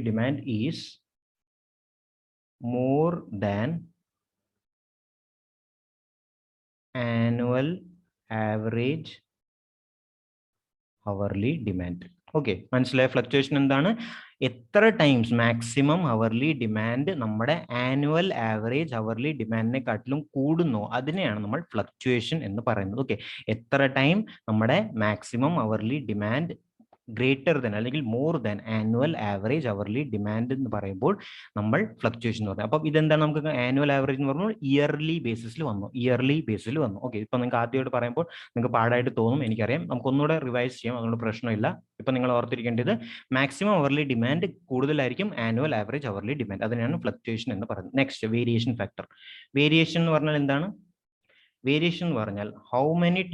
demand is more than annual average hourly demand. Okay, മനസ്സിലായ? ഫ്ലക്ച്വേഷൻ എന്താണ്? എത്ര ടൈംസ് മാക്സിമം ഹവർലി ഡിമാൻഡ് നമ്മുടെ ആനുവൽ ആവറേജ് ഹവർലി ഡിമാൻഡിനെക്കാട്ടിലും കൂടുന്നോ അതിനെയാണ് നമ്മൾ ഫ്ലക്ച്വേഷൻ എന്ന് പറയുന്നത്. ഓക്കെ, എത്ര ടൈം നമ്മുടെ maximum hourly demand greater than അല്ലെങ്കിൽ more than annual average hourly demand എന്ന് പറയുമ്പോൾ നമ്മൾ ഫ്ലക്ച്വേഷൻ എന്ന് പറയുന്നത്. അപ്പം ഇതെന്താണ്? നമുക്ക് ആനുവൽ ആവറേജ് എന്ന് പറയുമ്പോൾ ഇയർലി ബേസിസിൽ വന്നു. ഓക്കെ, ഇപ്പൊ നിങ്ങൾക്ക് ആദ്യമായിട്ട് പറയുമ്പോൾ നിങ്ങൾക്ക് പാടായിട്ട് തോന്നും, എനിക്കറിയാം. നമുക്ക് ഒന്നുകൂടെ റിവൈസ് ചെയ്യാം, അതുകൊണ്ട് പ്രശ്നമില്ല. ഇപ്പൊ നിങ്ങൾ ഓർത്തിരിക്കേണ്ടത് മാക്സിമം അവർലി ഡിമാൻഡ് കൂടുതലായിരിക്കും ആനുവൽ ആവറേജ് അവർലി ഡിമാൻഡ്. അതിനാണ് ഫ്ലക്ച്വേഷൻ എന്ന് പറയുന്നത്. Next, variation factor. വേരിയേഷൻ എന്ന് പറഞ്ഞാൽ എന്താണ്? വേരിയേഷൻ എന്ന് പറഞ്ഞാൽ how many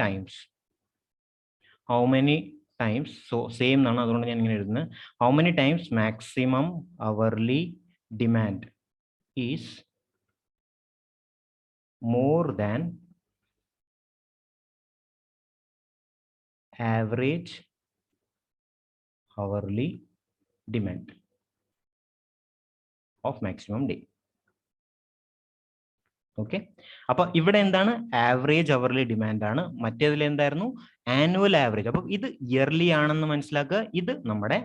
times, so same എന്നാണ്, അതുകൊണ്ട് ഞാൻ ഇങ്ങനെ എഴുതുന്നത്. How many times maximum hourly demand is more than average hourly demand of maximum day. Okay, അപ്പൊ ഇവിടെ എന്താണ്? ആവറേജ് അവർലി ഡിമാൻഡ് ആണ്. മറ്റേതിൽ എന്തായിരുന്നു? Annual average. അപ്പൊ ഇത് ഇയർലി ആണെന്ന് മനസ്സിലാക്കുക, ഇത് നമ്മുടെ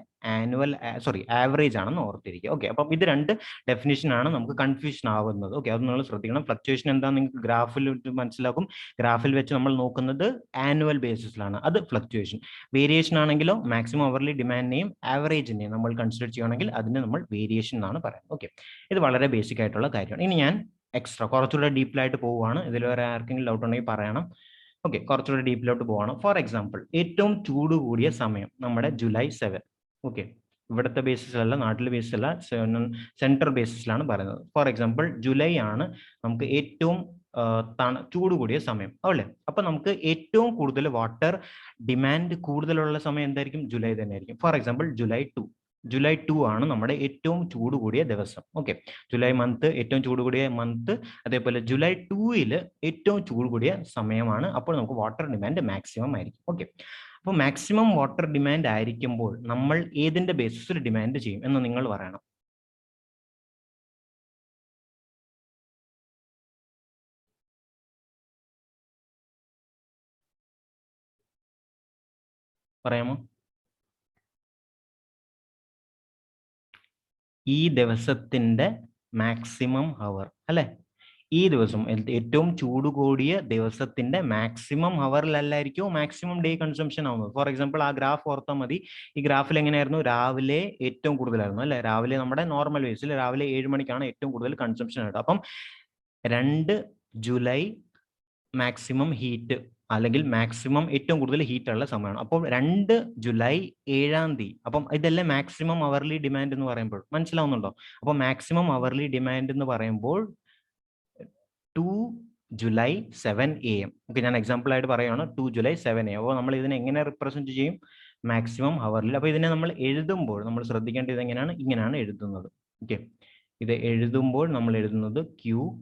ആവറേജ് ആണെന്ന് ഓർത്തിരിക്കുക. ഓക്കെ, അപ്പം ഇത് രണ്ട് ഡെഫിനിഷൻ ആണ് നമുക്ക് കൺഫ്യൂഷൻ ആവുന്നത്. ഓക്കെ, അത് നിങ്ങൾ ശ്രദ്ധിക്കണം. ഫ്ലക്ച്വേഷൻ എന്താണെന്ന് നിങ്ങൾക്ക് ഗ്രാഫിൽ മനസ്സിലാക്കും. ഗ്രാഫിൽ വെച്ച് നമ്മൾ നോക്കുന്നത് ആനുവൽ ബേസിസിലാണ്, അത് ഫ്ലക്ച്വേഷൻ. വേരിയേഷൻ ആണെങ്കിലോ മാക്സിമം അവർലി ഡിമാൻഡിനെയും ആവറേജിനെയും നമ്മൾ കൺസിഡർ ചെയ്യുകയാണെങ്കിൽ അതിനെ നമ്മൾ വേരിയേഷൻ എന്നാണ് പറയുന്നത്. ഓക്കെ, ഇത് വളരെ ബേസിക് ആയിട്ടുള്ള കാര്യമാണ്. ഇനി ഞാൻ എക്സ്ട്രാ കുറച്ചുകൂടെ ഡീപ്പിലായിട്ട് പോവുകയാണ്. ഇതിൽ വേറെ ആർക്കെങ്കിലും ഡൗട്ട് ഉണ്ടെങ്കിൽ പറയണം. ഓക്കെ, കുറച്ചുകൂടെ ഡീപ്പിലോട്ട് പോവാണ്. ഫോർ എക്സാമ്പിൾ, ഏറ്റവും ചൂട് കൂടിയ സമയം നമ്മുടെ ജൂലൈ 7. ഓക്കെ, ഇവിടുത്തെ ബേസിസിലല്ല, നാട്ടിലെ ബേസിലല്ല, സെൻട്രൽ ബേസിസിലാണ് പറയുന്നത്. ഫോർ എക്സാമ്പിൾ, ജൂലൈ ആണ് നമുക്ക് ഏറ്റവും ചൂട് കൂടിയ സമയം അല്ലേ? അപ്പൊ നമുക്ക് ഏറ്റവും കൂടുതൽ വാട്ടർ ഡിമാൻഡ് കൂടുതലുള്ള സമയം എന്തായിരിക്കും? ജൂലൈ തന്നെ ആയിരിക്കും. ഫോർ എക്സാമ്പിൾ, ജൂലൈ 2 ആണ് നമ്മുടെ ഏറ്റവും ചൂട് കൂടിയ ദിവസം. ഓക്കെ, ജൂലൈ മന്ത് ഏറ്റവും ചൂട് കൂടിയ മന്ത്. അതേപോലെ ജൂലൈ 2 ഏറ്റവും ചൂട് കൂടിയ സമയമാണ്. അപ്പോൾ നമുക്ക് വാട്ടർ ഡിമാൻഡ് മാക്സിമം ആയിരിക്കും. ഓക്കെ, അപ്പോൾ മാക്സിമം വാട്ടർ ഡിമാൻഡ് ആയിരിക്കുമ്പോൾ നമ്മൾ ഏതിന്റെ ബേസിസിൽ ഡിമാൻഡ് ചെയ്യും എന്ന് നിങ്ങൾ പറയണം. പറയാമോ? ഈ ദിവസത്തിന്റെ മാക്സിമം ഹവർ അല്ലെ? ഈ ദിവസം ഏറ്റവും ചൂട് കൂടിയ ദിവസത്തിന്റെ മാക്സിമം ഹവറിലല്ലായിരിക്കും മാക്സിമം ഡേ കൺസംഷൻ ആവുന്നത്. ഫോർ എക്സാമ്പിൾ, ആ ഗ്രാഫ് ഓർത്താൽ മതി. ഈ ഗ്രാഫിൽ എങ്ങനെയായിരുന്നു? രാവിലെ ഏറ്റവും കൂടുതലായിരുന്നു അല്ലെ? രാവിലെ നമ്മുടെ നോർമൽ ബേസിൽ രാവിലെ 7 മണിക്കാണ് ഏറ്റവും കൂടുതൽ കൺസംഷൻ ആയിട്ട്. അപ്പം 2 ജൂലൈ മാക്സിമം ഹീറ്റ് അല്ലെങ്കിൽ മാക്സിമം ഏറ്റവും കൂടുതൽ ഹീറ്റ് ഉള്ള സമയമാണ്. അപ്പോൾ 2 ജൂലൈ 7-ാം തീയതി. അപ്പം ഇതെല്ലാം മാക്സിമം അവർലി ഡിമാൻഡ് എന്ന് പറയുമ്പോൾ മനസ്സിലാവുന്നുണ്ടോ? അപ്പൊ മാക്സിമം അവർലി ഡിമാൻഡ് എന്ന് പറയുമ്പോൾ 2 ജൂലൈ 7 AM. ഓക്കെ, ഞാൻ എക്സാമ്പിൾ ആയിട്ട് പറയുകയാണ്. 2 ജൂലൈ 7 AM. അപ്പോൾ നമ്മൾ ഇതിനെ എങ്ങനെ റിപ്രസെന്റ് ചെയ്യും? മാക്സിമം ഹവറിൽ. അപ്പൊ ഇതിനെ നമ്മൾ എഴുതുമ്പോൾ നമ്മൾ ശ്രദ്ധിക്കേണ്ടത് എങ്ങനെയാണ്? ഇങ്ങനെയാണ് എഴുതുന്നത്. ഓക്കെ, ഇത് എഴുതുമ്പോൾ നമ്മൾ എഴുതുന്നത് QMH.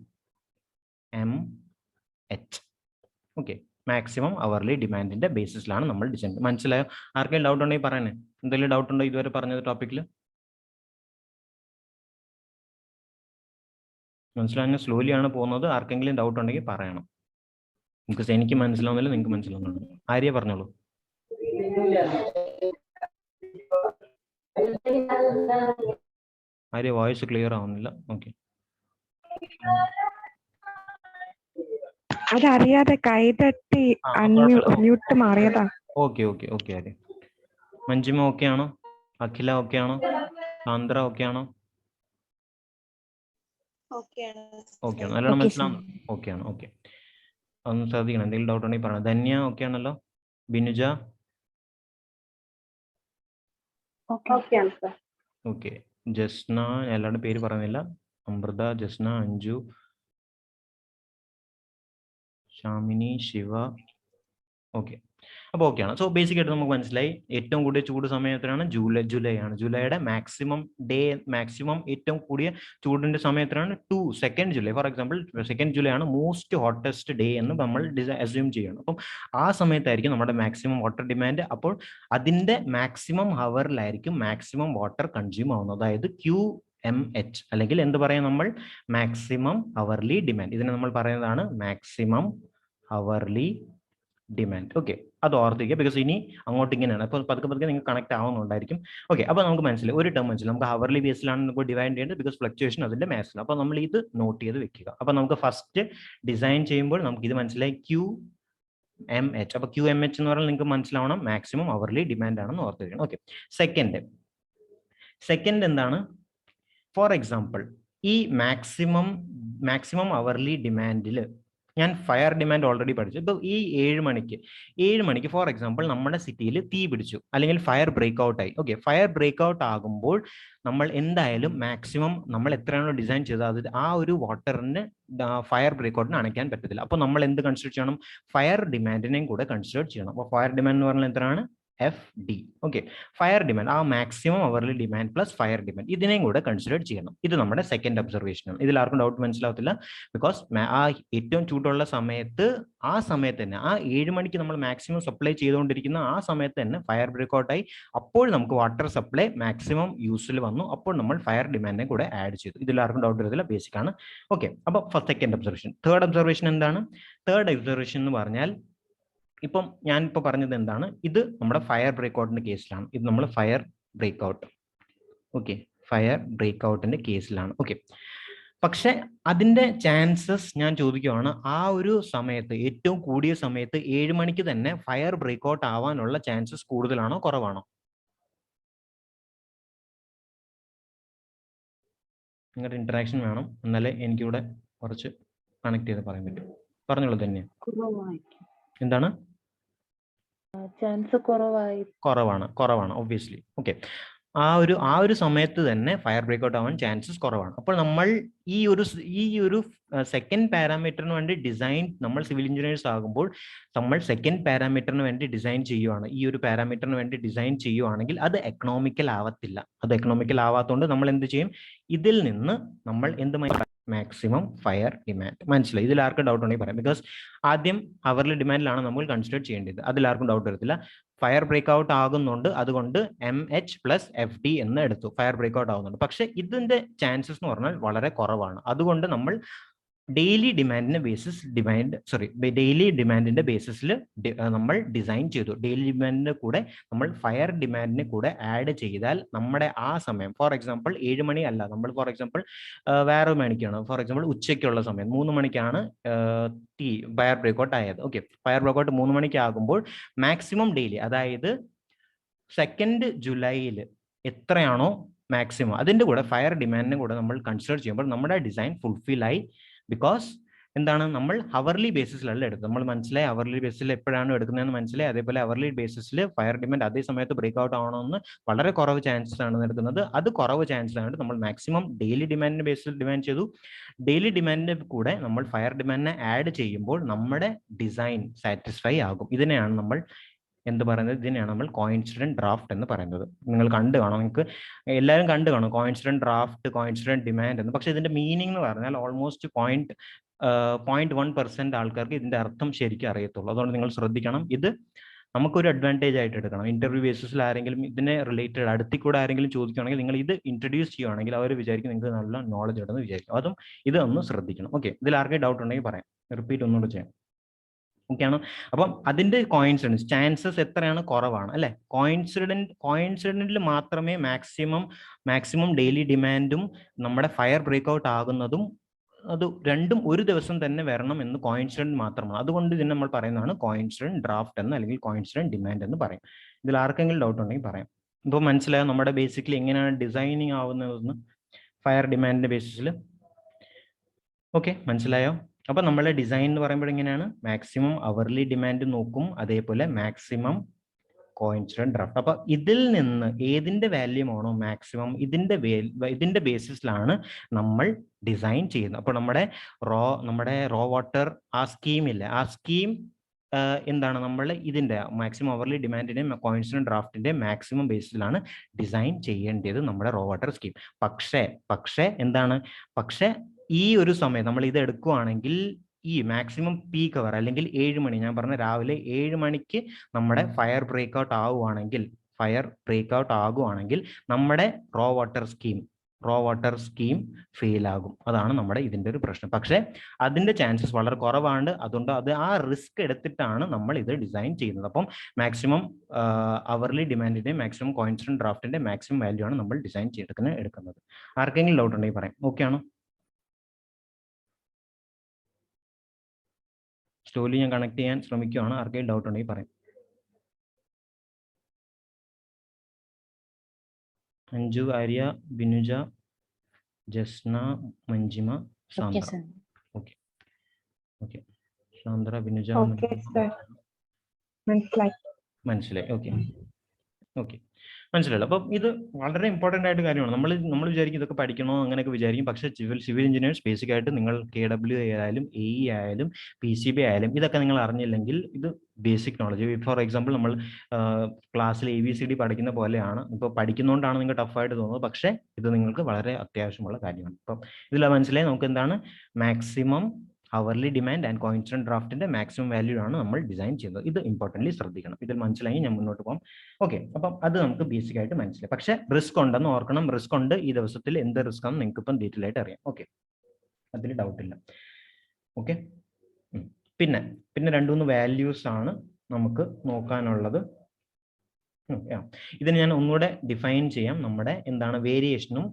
ഓക്കെ, മാക്സിമം അവർലി ഡിമാൻഡിന്റെ ബേസിസിലാണ് നമ്മൾ ഡിസൈൻ. മനസ്സിലായോ? ആർക്കെങ്കിലും ഡൗട്ട് ഉണ്ടെങ്കിൽ പറയണേ. എന്തെങ്കിലും ഡൗട്ട് ഉണ്ടോ ഇതുവരെ പറഞ്ഞത് ടോപ്പിക്കിൽ? മനസ്സിലാകുന്ന സ്ലോലി ആണ് പോകുന്നത്. ആർക്കെങ്കിലും ഡൗട്ട് ഉണ്ടെങ്കിൽ പറയണം. ബിക്കോസ് എനിക്ക് മനസ്സിലാവുന്നില്ല, നിങ്ങൾക്ക് മനസ്സിലാവുന്നുണ്ട്. ആര്യ പറഞ്ഞോളൂ. ആര്യ വോയിസ് ക്ലിയർ ആവുന്നില്ല. ഓക്കെ, അതറിയാതെ കൈതട്ടി മ്യൂട്ട് മാറിയതാ. Okay okay okay. Arya, Manjima okay ആണോ? അഖില ഓക്കെ ആണോ? ആന്ധ്ര ഓക്കെ ആണോ? ഓക്കെ ആണ്, നല്ലോണം മനസ്സിലാവുന്നു. ഓക്കെ ആണ്. ഓക്കെ, അതൊന്ന് ശ്രദ്ധിക്കണം. എന്തെങ്കിലും ഡൗട്ട് ഉണ്ടെങ്കിൽ പറയണം. ധന്യ ഓക്കെ ആണല്ലോ? ബിനുജ ഓക്കെ. ജസ്ന, എല്ലാവരുടെ പേര് പറയുന്നില്ല. അമൃത, ജസ്ന, അഞ്ജു, ഷാമിനി, ശിവ. ഓക്കെ, അപ്പോൾ ഓക്കെയാണ്. സോ ബേസിക് ആയിട്ട് നമുക്ക് മനസ്സിലായി ഏറ്റവും കൂടിയ ചൂട് സമയത്തിനാണ് ജൂലൈ ആണ്. ജൂലൈയുടെ മാക്സിമം ഏറ്റവും കൂടിയ ചൂടിന്റെ സമയത്തിനാണ് 2 ജൂലൈ. ഫോർ എക്സാമ്പിൾ 2 ജൂലൈ ആണ് മോസ്റ്റ് ഹോട്ടസ്റ്റ് ഡേ എന്ന് നമ്മൾ അസ്യൂം ചെയ്യണം. അപ്പം ആ സമയത്തായിരിക്കും നമ്മുടെ മാക്സിമം വാട്ടർ ഡിമാൻഡ്. അപ്പോൾ അതിന്റെ മാക്സിമം ഹവറിലായിരിക്കും മാക്സിമം വാട്ടർ കൺസ്യൂം ആവുന്നത്. അതായത് QMH അല്ലെങ്കിൽ എന്ത് പറയാം നമ്മൾ മാക്സിമം ഹവർലി ഡിമാൻഡ്. ഇതിനെ നമ്മൾ പറയുന്നതാണ് മാക്സിമം ഹവർലി ഡിമാൻഡ്. ഓക്കെ, അത് ഓർത്തിരിക്കുക. ബിക്കോസ് ഇനി അങ്ങോട്ട് ഇങ്ങനെയാണ്. അപ്പോൾ പതുക്കെ നിങ്ങൾക്ക് കണക്ട് ആവുന്നുണ്ടായിരിക്കും. ഓക്കെ, അപ്പോൾ നമുക്ക് മനസ്സിലായി ഒരു ടേം മനസ്സിലായി. നമുക്ക് ഹവർലി ബേസിലാണ് നമുക്ക് ഡിവൈഡ് ചെയ്യേണ്ടത്. ബിക്കോസ് ഫ്ലക്ച്വേഷൻ അതിന്റെ മാസിൽ. അപ്പോൾ നമ്മൾ ഇത് നോട്ട് ചെയ്ത് വെക്കുക. അപ്പോൾ നമുക്ക് ഫസ്റ്റ് ഡിസൈൻ ചെയ്യുമ്പോൾ നമുക്ക് ഇത് മനസ്സിലായി QMH. അപ്പോൾ QMH എന്ന് പറഞ്ഞാൽ നിങ്ങൾക്ക് മനസ്സിലാവണം മാക്സിമം ഹവർലി ഡിമാൻഡ് ആണെന്ന് ഓർത്തിരിക്കണം. ഓക്കെ, സെക്കൻഡ് എന്താണ്? ഫോർ എക്സാമ്പിൾ ഈ മാക്സിമം ഹവർലി ഡിമാൻഡിൽ ഞാൻ ഫയർ ഡിമാൻഡ് ഓൾറെഡി പഠിച്ചു. ഇപ്പോൾ ഈ 7 മണിക്ക് ഫോർ എക്സാമ്പിൾ നമ്മുടെ സിറ്റിയിൽ തീ പിടിച്ചു അല്ലെങ്കിൽ ഫയർ ബ്രേക്ക് ഔട്ട് ആയി. ഓക്കെ, ഫയർ ബ്രേക്ക് ഔട്ട് ആകുമ്പോൾ നമ്മൾ എന്തായാലും മാക്സിമം നമ്മൾ എത്രയാണോ ഡിസൈൻ ചെയ്തത് അത് ആ ഒരു വാട്ടറിന് ഫയർ ബ്രേക്ക് ഔട്ടിന് അണയ്ക്കാൻ പറ്റത്തില്ല. അപ്പോൾ നമ്മൾ എന്ത് കൺസിഡർ ചെയ്യണം? ഫയർ ഡിമാൻഡിനെയും കൂടെ കൺസിഡർ ചെയ്യണം. അപ്പോൾ ഫയർ ഡിമാൻഡ് എന്ന് പറഞ്ഞാൽ എന്താണ്? FD. ഓക്കെ, ഫയർ ഡിമാൻഡ് ആ maximum hourly demand plus fire demand ഇതിനെയും കൂടെ കൺസിഡർ ചെയ്യണം. ഇത് നമ്മുടെ സെക്കൻഡ് ഒബ്സർവേഷൻ ആണ്. ഇതിൽ ആർക്കും ഡൗട്ട് മനസ്സിലാവത്തില്ല. ബിക്കോസ് ആ ഏറ്റവും ചൂടുള്ള സമയത്ത് തന്നെ ആ 7 മണിക്ക് നമ്മൾ മാക്സിമം സപ്ലൈ ചെയ്തുകൊണ്ടിരിക്കുന്ന ആ സമയത്ത് തന്നെ ഫയർ ബ്രേക്ക് ഔട്ട് ആയി. അപ്പോൾ നമുക്ക് വാട്ടർ സപ്ലൈ മാക്സിമം യൂസിൽ വന്നു. അപ്പോൾ നമ്മൾ ഫയർ ഡിമാൻഡിനെ കൂടെ ആഡ് ചെയ്തു. ഇതിൽ ആർക്കും ഡൗട്ട് വരത്തില്ല, ബേസിക് ആണ്. ഓക്കെ, അപ്പോൾ സെക്കൻഡ് ഒബ്സർവേഷൻ. തേർഡ് ഒബ്സർവേഷൻ എന്താണ്? തേർഡ് ഒബ്സർവേഷൻ എന്ന് പറഞ്ഞാൽ ഇപ്പം ഞാനിപ്പോൾ പറഞ്ഞത് എന്താണ്? ഇത് നമ്മുടെ ഫയർ ബ്രേക്ക് ഔട്ടിന്റെ കേസിലാണ്. ഇത് നമ്മൾ ഫയർ ബ്രേക്ക് ഔട്ടിന്റെ കേസിലാണ്. ഓക്കെ, പക്ഷെ അതിന്റെ ചാൻസസ് ഞാൻ ചോദിക്കുവാണ്, ആ ഒരു സമയത്ത് ഏറ്റവും കൂടിയ സമയത്ത് 7 മണിക്ക് തന്നെ ഫയർ ബ്രേക്ക് ഔട്ട് ആവാനുള്ള ചാൻസസ് കൂടുതലാണോ കുറവാണോ? നിങ്ങളുടെ ഇന്ററാക്ഷൻ വേണം, എന്നാലേ എനിക്കിവിടെ കുറച്ച് കണക്ട് ചെയ്ത് പറയാൻ പറ്റും. പറഞ്ഞോളൂ തന്നെ. എന്താണ്? ചാൻസ് കുറവാണ് ഒബ്വിയസ്ലി. ഓക്കെ, ആ ഒരു സമയത്ത് തന്നെ ഫയർ ബ്രേക്ക് ഔട്ട് ആവാൻ ചാൻസസ് കുറവാണ്. അപ്പോൾ നമ്മൾ ഈ ഒരു സെക്കൻഡ് പാരാമീറ്ററിന് വേണ്ടി നമ്മൾ സിവിൽ എഞ്ചിനീയേഴ്സ് ആകുമ്പോൾ നമ്മൾ സെക്കൻഡ് പാരാമീറ്ററിന് വേണ്ടി ഡിസൈൻ ചെയ്യുവാണ്. ഈ ഒരു പാരാമീറ്ററിന് വേണ്ടി ഡിസൈൻ ചെയ്യുവാണെങ്കിൽ അത് എക്കണോമിക്കൽ ആവത്തില്ല. അത് എക്കണോമിക്കൽ ആവാത്തതുകൊണ്ട് നമ്മൾ എന്ത് ചെയ്യും? ഇതിൽ നിന്ന് നമ്മൾ മാക്സിമം ഫയർ ഡിമാൻഡ്. മനസ്സിലായി? ഇതിൽ ആർക്കും ഡൗട്ട് ഉണ്ടെങ്കിൽ പറയാം. ബിക്കോസ് ആദ്യം ഹവർലി ഡിമാൻഡിലാണ് നമ്മൾ കൺസിഡർ ചെയ്യേണ്ടത്. അതിൽ ആർക്കും ഡൗട്ട് വരത്തില്ല. ഫയർ ബ്രേക്ക് ഔട്ട് ആകുന്നുണ്ട്, അതുകൊണ്ട് MH പ്ലസ് FD എന്ന് എടുത്തു. ഫയർ ബ്രേക്ക് ഔട്ട് ആകുന്നുണ്ട്. പക്ഷെ ഇതിന്റെ ചാൻസസ് എന്ന് പറഞ്ഞാൽ വളരെ കുറവാണ്. അതുകൊണ്ട് നമ്മൾ ഡെയിലി ഡിമാൻഡിന്റെ ബേസിസിൽ നമ്മൾ ഡിസൈൻ ചെയ്തു. ഡെയിലി ഡിമാൻഡിന്റെ കൂടെ നമ്മൾ ഫയർ ഡിമാൻഡിനെ കൂടെ ആഡ് ചെയ്താൽ നമ്മുടെ ആ സമയം, ഫോർ എക്സാമ്പിൾ 7 മണി അല്ല, നമ്മൾ ഫോർ എക്സാമ്പിൾ വേറെ മണിക്കാണ്, ഫോർ എക്സാമ്പിൾ ഉച്ചയ്ക്കുള്ള സമയം 3 മണിക്കാണ് ഫയർ ബ്രേക്ക് ഔട്ട് ആയത്. ഓക്കെ, ഫയർ ബ്രേക്ക് ഔട്ട് 3 മണിക്ക് ആകുമ്പോൾ മാക്സിമം ഡെയിലി, അതായത് 2 ജൂലൈയിൽ എത്രയാണോ മാക്സിമം അതിന്റെ കൂടെ ഫയർ ഡിമാൻഡിനെ കൂടെ നമ്മൾ കൺസിഡർ ചെയ്യുമ്പോൾ നമ്മുടെ ഡിസൈൻ ഫുൾഫിൽ ആയി. ബിക്കോസ് എന്താണ്? നമ്മൾ ഹവർലി ബേസിസിലല്ല എടുത്തത്. നമ്മൾ മനസ്സിലായി ഹവർലി ബേസിൽ എപ്പോഴാണ് എടുക്കുന്നതെന്ന് മനസ്സിലായി. അതേപോലെ ഹവർലി ബേസിസിൽ ഫയർ ഡിമാൻഡ് അതേ സമയത്ത് ബ്രേക്ക് ഔട്ട് ആവണമെന്ന് വളരെ കുറവ് ചാൻസസ് ആണ് എടുക്കുന്നത്. അത് കുറവ് ചാൻസസ് ആണ് നമ്മൾ മാക്സിമം ഡെയിലി ഡിമാൻഡിന്റെ ബേസിൽ ഡിമാൻഡ് ചെയ്തു. ഡെയിലി ഡിമാൻഡിന്റെ കൂടെ നമ്മൾ ഫയർ ഡിമാൻഡിനെ ആഡ് ചെയ്യുമ്പോൾ നമ്മുടെ ഡിസൈൻ സാറ്റിസ്ഫൈ ആകും. ഇതിനെയാണ് നമ്മൾ എന്ത് പറയുന്നത്? ഇതിനെയാണ് നമ്മൾ കോയിൻസിഡന്റ് ഡ്രാഫ്റ്റ് എന്ന് പറയുന്നത്. നിങ്ങൾ കണ്ടു കാണും, നിങ്ങൾക്ക് എല്ലാവരും കണ്ടു കാണും കോയിൻസിഡന്റ് ഡ്രാഫ്റ്റ്, കോയിൻസിഡന്റ് ഡിമാൻഡ് എന്ന്. പക്ഷെ ഇതിന്റെ മീനിങ് എന്ന് പറഞ്ഞാൽ ഓൾമോസ്റ്റ് 0.1% ആൾക്കാർക്ക് ഇതിന്റെ അർത്ഥം ശരിക്കും അറിയത്തുള്ളൂ. അതുകൊണ്ട് നിങ്ങൾ ശ്രദ്ധിക്കണം. ഇത് നമുക്കൊരു അഡ്വാൻറ്റേജ് ആയിട്ട് എടുക്കണം. ഇന്റർവ്യൂ ബേസിസിൽ ആരെങ്കിലും ഇതിനെ റിലേറ്റഡ് അടുത്തിൽ കൂടെ ആരെങ്കിലും ചോദിക്കുകയാണെങ്കിൽ നിങ്ങൾ ഇത് ഇൻട്രൊഡ്യൂസ് ചെയ്യുകയാണെങ്കിൽ അവർ വിചാരിക്കും നിങ്ങൾക്ക് നല്ല നോളജ് ഉണ്ടെന്ന് വിചാരിക്കും. അതും ഇതൊന്ന് ശ്രദ്ധിക്കണം. ഓക്കെ, ഇതിൽ ആർക്കെങ്കിലും ഡൗട്ട് ഉണ്ടെങ്കിൽ പറയാം, റിപ്പീറ്റ് ഒന്നുകൂടെ ചെയ്യാം. ഓക്കെ ആണോ? അപ്പം അതിന്റെ കോയിൻസിഡൻസ് ചാൻസസ് എത്രയാണ്? കുറവാണ് അല്ലെ? കോയിൻസിഡന്റിൽ മാത്രമേ മാക്സിമം ഡെയിലി ഡിമാൻഡും നമ്മുടെ ഫയർ ബ്രേക്ക് ഔട്ട് ആകുന്നതും അത് രണ്ടും ഒരു ദിവസം തന്നെ വരണം എന്ന് കോയിൻസിഡന്റ് മാത്രമാണ്. അതുകൊണ്ട് ഇതിന് നമ്മൾ പറയുന്നതാണ് കോയിൻസിഡന്റ് ഡ്രാഫ്റ്റ് എന്ന് അല്ലെങ്കിൽ കോയിൻസിഡന്റ് ഡിമാൻഡ് എന്ന് പറയും. ഇതിൽ ആർക്കെങ്കിലും ഡൗട്ട് ഉണ്ടെങ്കിൽ പറയാം. ഇപ്പോൾ മനസ്സിലായോ നമ്മുടെ ബേസിക്കലി എങ്ങനെയാണ് ഡിസൈനിങ് ആവുന്നതെന്ന് ഫയർ ഡിമാൻഡിന്റെ ബേസിസിൽ? ഓക്കെ, മനസ്സിലായോ? അപ്പൊ നമ്മളെ ഡിസൈൻ എന്ന് പറയുമ്പോൾ എങ്ങനെയാണ്? മാക്സിമം അവർലി ഡിമാൻഡ് നോക്കും, അതേപോലെ മാക്സിമം കോയിൻസിഡന്റ് ഡ്രാഫ്റ്റ്. അപ്പൊ ഇതിൽ നിന്ന് ഏതിന്റെ വാല്യൂം ആണോ മാക്സിമം ഇതിന്റെ ബേസിസിലാണ് നമ്മൾ ഡിസൈൻ ചെയ്യുന്നത്. അപ്പൊ നമ്മുടെ റോ വാട്ടർ ആ സ്കീമില്ല, ആ സ്കീം എന്താണ് നമ്മൾ ഇതിൻ്റെ മാക്സിമം അവർലി ഡിമാൻഡിൻ്റെയും കോയിൻസിഡന്റ് ഡ്രാഫ്റ്റിൻ്റെ മാക്സിമം ബേസിലാണ് ഡിസൈൻ ചെയ്യേണ്ടത് നമ്മുടെ റോ വാട്ടർ സ്കീം. പക്ഷേ എന്താണ്, പക്ഷേ ഈ ഒരു സമയം നമ്മൾ ഇത് എടുക്കുകയാണെങ്കിൽ ഈ മാക്സിമം പീക്ക് അവർ അല്ലെങ്കിൽ 7 മണി, ഞാൻ പറഞ്ഞ രാവിലെ 7 മണിക്ക് നമ്മുടെ ഫയർ ബ്രേക്ക്ഔട്ട് ആകുവാണെങ്കിൽ നമ്മുടെ റോ വാട്ടർ സ്കീം ഫെയിൽ ആകും. അതാണ് നമ്മുടെ ഇതിൻ്റെ ഒരു പ്രശ്നം. പക്ഷേ അതിൻ്റെ ചാൻസസ് വളരെ കുറവാണ്. അതുകൊണ്ട് ആ റിസ്ക് എടുത്തിട്ടാണ് നമ്മൾ ഇത് ഡിസൈൻ ചെയ്യുന്നത്. അപ്പം മാക്സിമം അവർലി ഡിമാൻഡിൻ്റെ മാക്സിമം കോയിൻസിഡന്റ് ഡ്രാഫ്റ്റിന്റെ മാക്സിമം വാല്യൂ ആണ് നമ്മൾ ഡിസൈൻ എടുക്കുന്നത്. ആർക്കെങ്കിലും ഡൗട്ട് ഉണ്ടെങ്കിൽ പറയാം. ഓക്കെ ആണോ? സ്റ്റോലി ഞാൻ കണക്ട് ചെയ്യാൻ ശ്രമിക്കുകയാണ്. ആർക്കെങ്കിലും ഡൗട്ട് ഉണ്ടെങ്കിൽ പറയാം. അഞ്ജു, ആര്യ, ബിനുജ, ജസ്ന, മഞ്ജിമ, സാന്ദ്ര. ഓക്കെ ഓക്കെ, സാന്ദ്ര, ബിനുജ, മനസ്സിലായി. ഓക്കെ ഓക്കെ, മനസ്സിലായല്ലോ. അപ്പം ഇത് വളരെ ഇമ്പോർട്ടൻ്റ് ആയിട്ട് കാര്യമാണ്. നമ്മൾ വിചാരിക്കും ഇതൊക്കെ പഠിക്കണോ അങ്ങനെയൊക്കെ വിചാരിക്കും. പക്ഷേ സിവിൽ എഞ്ചിനീയേഴ്സ് ബേസിക് ആയിട്ട് നിങ്ങൾ KW ആയാലും AE ആയാലും PCB ആയാലും ഇതൊക്കെ നിങ്ങൾ അറിഞ്ഞില്ലെങ്കിൽ ഇത് ബേസിക് നോളജ്. ഫോർ എക്സാമ്പിൾ നമ്മൾ ക്ലാസ്സിൽ ABCD പഠിക്കുന്ന പോലെയാണ്. ഇപ്പോൾ പഠിക്കുന്നതുകൊണ്ടാണ് നിങ്ങൾക്ക് ടഫായിട്ട് തോന്നുന്നത്. പക്ഷേ ഇത് നിങ്ങൾക്ക് വളരെ അത്യാവശ്യമുള്ള കാര്യമാണ്. അപ്പം ഇതിൽ മനസ്സിലായി നമുക്ക് എന്താണ് maximum hourly demand and coincident ഡ്രാഫ്റ്റിന്റെ മാക്സിമം വാല്യൂ ആണ് നമ്മൾ ഡിസൈൻ ചെയ്യുന്നത്. ഇത് ഇമ്പോർട്ടൻ്റ്ലി ശ്രദ്ധിക്കണം. ഇതിൽ മനസ്സിലായി ഞാൻ മുന്നോട്ട് പോകാം. ഓക്കെ, അപ്പം അത് നമുക്ക് ബേസിക് ആയിട്ട് മനസ്സിലായി. പക്ഷേ റിസ്ക് ഉണ്ടെന്ന് ഓർക്കണം. റിസ്ക് ഉണ്ട്. ഈ ദിവസത്തിൽ എന്ത് റിസ്ക് ആണെന്ന് നിങ്ങൾക്ക് ഇപ്പം ഡീറ്റെയിൽ ആയിട്ട് അറിയാം. ഓക്കെ, അതിൽ ഡൗട്ടില്ല. ഓക്കെ, പിന്നെ 2-3 വാല്യൂസ് ആണ് നമുക്ക് നോക്കാനുള്ളത്. ഇതിന് ഞാൻ ഒന്നുകൂടെ ഡിഫൈൻ ചെയ്യാം. നമ്മുടെ എന്താണ് വേരിയേഷനും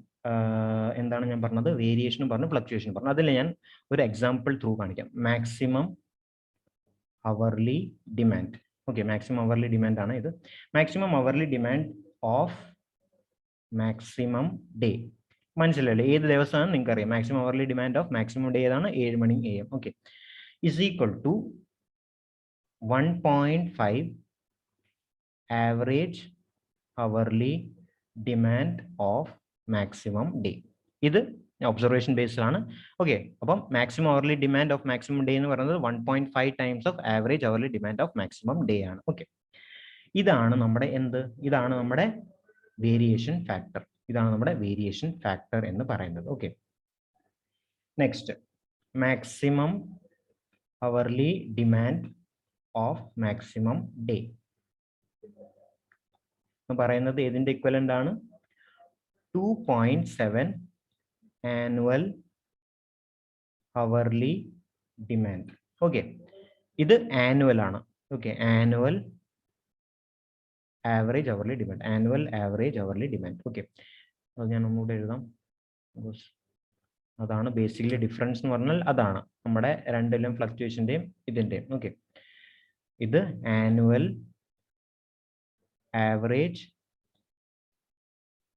എന്താണ് ഞാൻ പറഞ്ഞത്, വേരിയേഷനും പറഞ്ഞു, ഫ്ലക്ച്വേഷനും പറഞ്ഞു. അതിൽ ഞാൻ ഒരു എക്സാമ്പിൾ ത്രൂ കാണിക്കാം. Maximum hourly demand. Okay, maximum hourly demand ആണ് ഇത്. Maximum hourly demand of maximum day. മനസ്സിലല്ലേ? ഏത് ദിവസമാണ് നിങ്ങൾക്ക് അറിയാം. Maximum hourly demand of maximum day ഏതാണ്? 7 മണി AM. Okay, is equal to 1.5 average hourly demand of maximum day. ഇത് ഒബ്സർവേഷൻ ബേസ്ഡ് ആണ്. ഓക്കെ, അപ്പം maximum hourly demand of maximum day എന്ന് പറയുന്നത് 1.5 times of average hourly demand of maximum day ആണ്. Okay, ഇതാണ് നമ്മുടെ ഇതാണ് നമ്മുടെ വേരിയേഷൻ ഫാക്ടർ. എന്ന് പറയുന്നത്. Okay, next maximum hourly demand of maximum day എന്ന് പറയുന്നത് ഏതിന്റെ ഇക്വലന്റ് ആണ്? 2.7 ആനുവൽ അവർലി ഡിമാൻഡ്. ഓക്കെ, ഇത് ആനുവൽ ആണ്. Okay, annual average hourly demand. Okay, അത് ഞാൻ ഒന്നുകൂടെ എഴുതാം. അതാണ് ബേസിക്കലി ഡിഫറൻസ് എന്ന് പറഞ്ഞാൽ അതാണ് നമ്മുടെ രണ്ടിലും ഫ്ലക്ച്വേഷന്റെയും ഇതിന്റെയും. ഓക്കെ, ഇത് annual average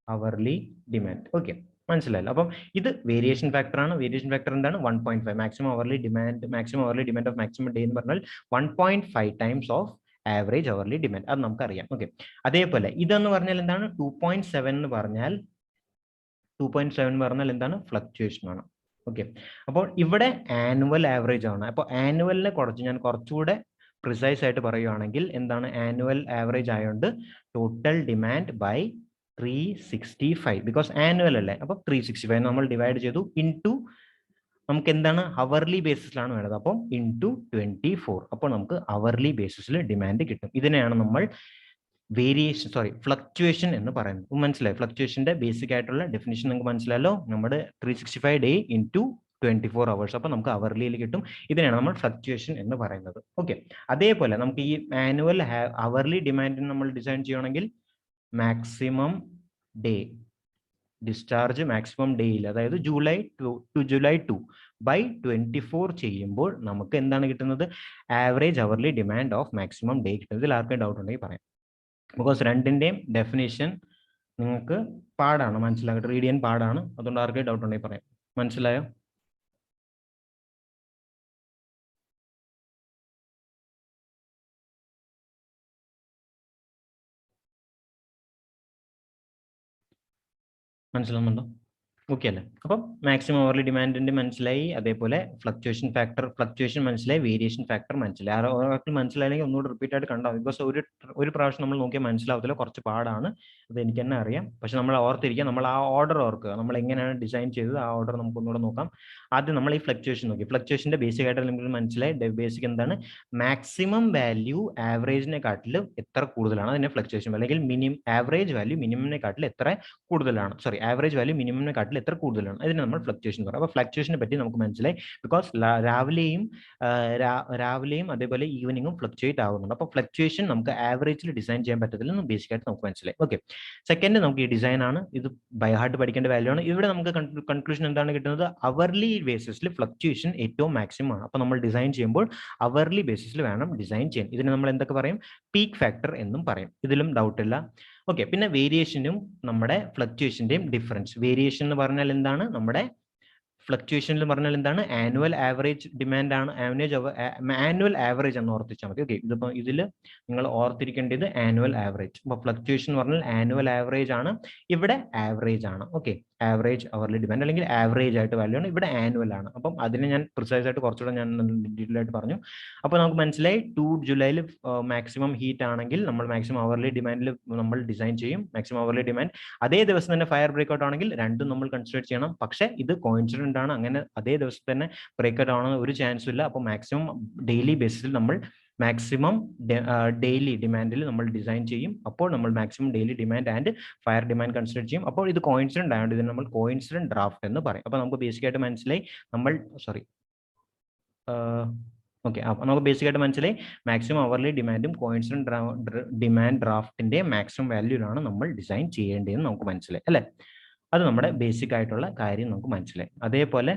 hourly demand. Okay, മനസ്സിലായല്ലോ. അപ്പം ഇത് വേരിയേഷൻ ഫാക്ടർ ആണ്. വേരിയേഷൻ ഫാക്ടർ എന്താണ്? 1.5. Maximum hourly demand of maximum day എന്ന് പറഞ്ഞാൽ 1.5 times of average hourly demand. അത് നമുക്കറിയാം. ഓക്കെ, അതേപോലെ ഇതെന്ന് പറഞ്ഞാൽ എന്താണ്? 2.7 എന്ന് പറഞ്ഞാൽ എന്താണ്? ഫ്ലക്ച്വേഷൻ ആണ്. ഓക്കെ, അപ്പോൾ ഇവിടെ ആനുവൽ ആവറേജ് ആണ്. അപ്പോൾ ആനുവലിനെ ഞാൻ കുറച്ചുകൂടെ പ്രിസൈസ് ആയിട്ട് പറയുകയാണെങ്കിൽ എന്താണ്? ആനുവൽ ആവറേജ് ആയതുകൊണ്ട് total demand by 365, because annual അല്ലേ. അപ്പോൾ 365 നമ്മൾ ഡിവൈഡ് ചെയ്തു ഇൻറ്റു നമുക്ക് എന്താണ്? അവർലി ബേസിസിലാണ് വേണ്ടത്. അപ്പം ഇൻറ്റു 24. അപ്പോൾ നമുക്ക് അവർലി ബേസിസിൽ ഡിമാൻഡ് കിട്ടും. ഇതിനെയാണ് നമ്മൾ ഫ്ലക്ച്വേഷൻ എന്ന് പറയുന്നത്. മനസ്സിലായി? ഫ്ലക്ച്വേഷന്റെ ബേസിക് ആയിട്ടുള്ള ഡെഫിനിഷൻ നിങ്ങൾക്ക് മനസ്സിലായല്ലോ. നമ്മുടെ 365 ഡേ ഇൻറ്റു 24 hours. അപ്പോൾ നമുക്ക് അവർലിയിൽ കിട്ടും. ഇതിനെയാണ് നമ്മൾ ഫ്ലക്ച്വേഷൻ എന്ന് പറയുന്നത്. ഓക്കെ, അതേപോലെ നമുക്ക് ഈ ആനുവൽ അവർലി ഡിമാൻഡിന് നമ്മൾ ഡിസൈൻ ചെയ്യണമെങ്കിൽ മാക്സിമം ഡേ ഡിസ്ചാർജ് മാക്സിമം ഡേയിൽ, അതായത് ജൂലൈ 2 ബൈ 24 ചെയ്യുമ്പോൾ നമുക്ക് എന്താണ് കിട്ടുന്നത്? Average hourly demand of maximum day കിട്ടും. ഇതിൽ ആർക്കും ഡൗട്ട് ഉണ്ടെങ്കിൽ പറയാം. ബിക്കോസ് രണ്ടിന്റെയും ഡെഫിനിഷൻ നിങ്ങൾക്ക് പാടാണ്, മനസ്സിലാകട്ടെ, റീഡ് ചെയ്യാൻ പാടാണ്. അതുകൊണ്ട് ആർക്കും ഡൗട്ട് ഉണ്ടെങ്കിൽ പറയാം. മനസ്സിലായോ? മനസ്സിലാവുന്നുണ്ടോ? ഓക്കെ അല്ലേ? അപ്പം മാക്സിമം അവർലി ഡിമാൻഡിന്റെ മനസ്സിലായി, അതേപോലെ ഫ്ലക്ച്വേഷൻ ഫാക്ടർ, ഫ്ലക്ച്വേഷൻ മനസ്സിലായി, വേരിയേഷൻ ഫാക്ടർ മനസ്സിലായി. ഒരാൾക്ക് മനസ്സിലായില്ലെങ്കിൽ ഒന്നുകൂടി റിപ്പീറ്റ് ആയിട്ട് കണ്ടാൽ, ബിക്കോസ് ഒരു പ്രാവശ്യം നമ്മൾ നോക്കിയാൽ മനസ്സിലാവത്തില്ല, കുറച്ച് പാടാണ്, അത് എനിക്ക് തന്നെ അറിയാം. പക്ഷെ നമ്മൾ ഓർത്തിരിക്കുക, നമ്മൾ ആ ഓർഡർ ഓർക്കുക, നമ്മൾ എങ്ങനെയാണ് ഡിസൈൻ ചെയ്തത് ആ ഓർഡർ നമുക്ക് ഒന്നുകൂടെ നോക്കാം. ആദ്യം നമ്മൾ ഈ ഫ്ലക്ച്വേഷൻ നോക്കി. ഫ്ലക്ച്വേഷന്റെ ബേസിക് ആയിട്ട് നിങ്ങൾക്ക് മനസ്സിലായി, ബേസിക് എന്താണ്? മാക്സിമം വാല്യൂ ആവറേജിനെക്കാട്ടിലും എത്ര കൂടുതലാണ്, അതിനെ ഫ്ലക്ച്വേഷൻ, അല്ലെങ്കിൽ ആവറേജ് വാല്യൂ മിനിമമിനെക്കാട്ടിൽ എത്ര കൂടുതലാണ്, സോറി, ആവറേജ് വാല്യൂ മിനിമമിനെക്കാട്ടിൽ എത്ര കൂടുതലാണ്, ഇതിനെ നമ്മൾ ഫ്ലക്ച്വേഷൻ പറയും. അപ്പോൾ ഫ്ലക്ച്വേഷനെ പറ്റി നമുക്ക് മനസ്സിലായി, ബിക്കോസ് രാവിലെയും അതേപോലെ ഈവനിങ്ങും ഫ്ലക്ച്വേറ്റ് ആവുന്നുണ്ട്. അപ്പോൾ ഫ്ലക്ച്വേഷൻ നമുക്ക് ആവറേജിൽ ഡിസൈൻ ചെയ്യാൻ പറ്റത്തില്ലെന്ന് ബേസിക് ആയിട്ട് നമുക്ക് മനസ്സിലായി. ഓക്കെ, സെക്കൻഡ് നമുക്ക് ഈ ഡിസൈൻ ആണ്, ഇത് ബൈ ഹാർട്ട് പഠിക്കേണ്ട വാല്യൂ ആണ്. ഇവിടെ നമുക്ക് കൺക്ലൂഷൻ എന്താണ് കിട്ടുന്നത്? അവർലി ബേസിസിൽ ഫ്ലക്ച്വേഷൻ ഏറ്റവും മാക്സിമം ആണ്. അപ്പോൾ നമ്മൾ ഡിസൈൻ ചെയ്യുമ്പോൾ അവർലി ബേസിസിൽ വേണം ഡിസൈൻ ചെയ്യാൻ. ഇതിന് നമ്മൾ എന്തൊക്കെ പറയും? പീക്ക് ഫാക്ടർ എന്നും പറയും. ഇതിലും ഡൗട്ട് ഇല്ല. ഓക്കെ, പിന്നെ വേരിയേഷനും നമ്മുടെ ഫ്ലക്ച്വേഷന്റെയും ഡിഫറൻസ്. വേരിയേഷൻ എന്ന് പറഞ്ഞാൽ എന്താണ്? നമ്മുടെ ഫ്ലക്ച്വേഷനിൽ പറഞ്ഞാൽ എന്താണ്? ആനുവൽ ആവറേജ് ഡിമാൻഡ് ആണ്, ആനുവൽ ആവറേജ് എന്ന് ഓർത്തിച്ചാൽ മതി. ഓക്കെ, ഇതിപ്പോൾ ഇതിൽ നിങ്ങൾ ഓർത്തിരിക്കേണ്ടത് ആനുവൽ ആവറേജ്. അപ്പോൾ ഫ്ലക്ച്വേഷൻ എന്ന് പറഞ്ഞാൽ ആനുവൽ ആവറേജ് ആണ്, ഇവിടെ ആവറേജ് ആണ്. ഓക്കെ, ആവറേജ് അവർലി ഡിമാൻഡ് അല്ലെങ്കിൽ ആവറേജ് ആയിട്ട് വാല്യൂ ആണ്, ഇവിടെ ആനുവൽ ആണ്. അപ്പം അതിന് ഞാൻ പ്രിസൈസ് ആയിട്ട് കുറച്ചുകൂടെ ഞാൻ ഡീറ്റെയിൽ ആയിട്ട് പറഞ്ഞു. അപ്പോൾ നമുക്ക് മനസ്സിലായി 2 ജൂലൈയിൽ മാക്സിമം ഹീറ്റ് ആണെങ്കിൽ നമ്മൾ മാക്സിമം അവർലി ഡിമാൻഡിൽ നമ്മൾ ഡിസൈൻ ചെയ്യും. മാക്സിമം അവർലി ഡിമാൻഡ് അതേ ദിവസം തന്നെ ഫയർ ബ്രേക്ക്ഔട്ട് ആണെങ്കിൽ രണ്ടും നമ്മൾ കൺസിഡർ ചെയ്യണം. പക്ഷേ ഇത് കോയിൻസിഡന്റ് ആണ്, അങ്ങനെ അതേ ദിവസം തന്നെ ബ്രേക്ക്ഔട്ട് ആവുന്ന ഒരു ചാൻസും ഇല്ല. അപ്പോൾ മാക്സിമം ഡെയിലി ബേസിസിൽ നമ്മൾ മാക്സിമം ഡെയിലി ഡിമാൻഡിൽ നമ്മൾ ഡിസൈൻ ചെയ്യും. അപ്പോൾ നമ്മൾ maximum daily demand and fire demand consider ചെയ്യും. അപ്പോൾ ഇത് കോയിൻസിഡന്റ് ആയതുകൊണ്ട് ഇതിന് നമ്മൾ കോയിൻസിഡന്റ് ഡ്രാഫ്റ്റ് എന്ന് പറയും. അപ്പോൾ നമുക്ക് ബേസിക് ആയിട്ട് മനസ്സിലായി നമ്മൾ ഓക്കെ, അപ്പോൾ നമുക്ക് ബേസിക് ആയിട്ട് മനസ്സിലായി മാക്സിമം അവർലി ഡിമാൻഡും കോയിൻസിഡന്റ് ഡിമാൻഡ് ഡ്രാഫ്റ്റിന്റെ മാക്സിമം വാല്യൂലാണ് നമ്മൾ ഡിസൈൻ ചെയ്യേണ്ടതെന്ന് നമുക്ക് മനസ്സിലായി അല്ലേ? അത് നമ്മുടെ ബേസിക് ആയിട്ടുള്ള കാര്യം നമുക്ക് മനസ്സിലായി. അതേപോലെ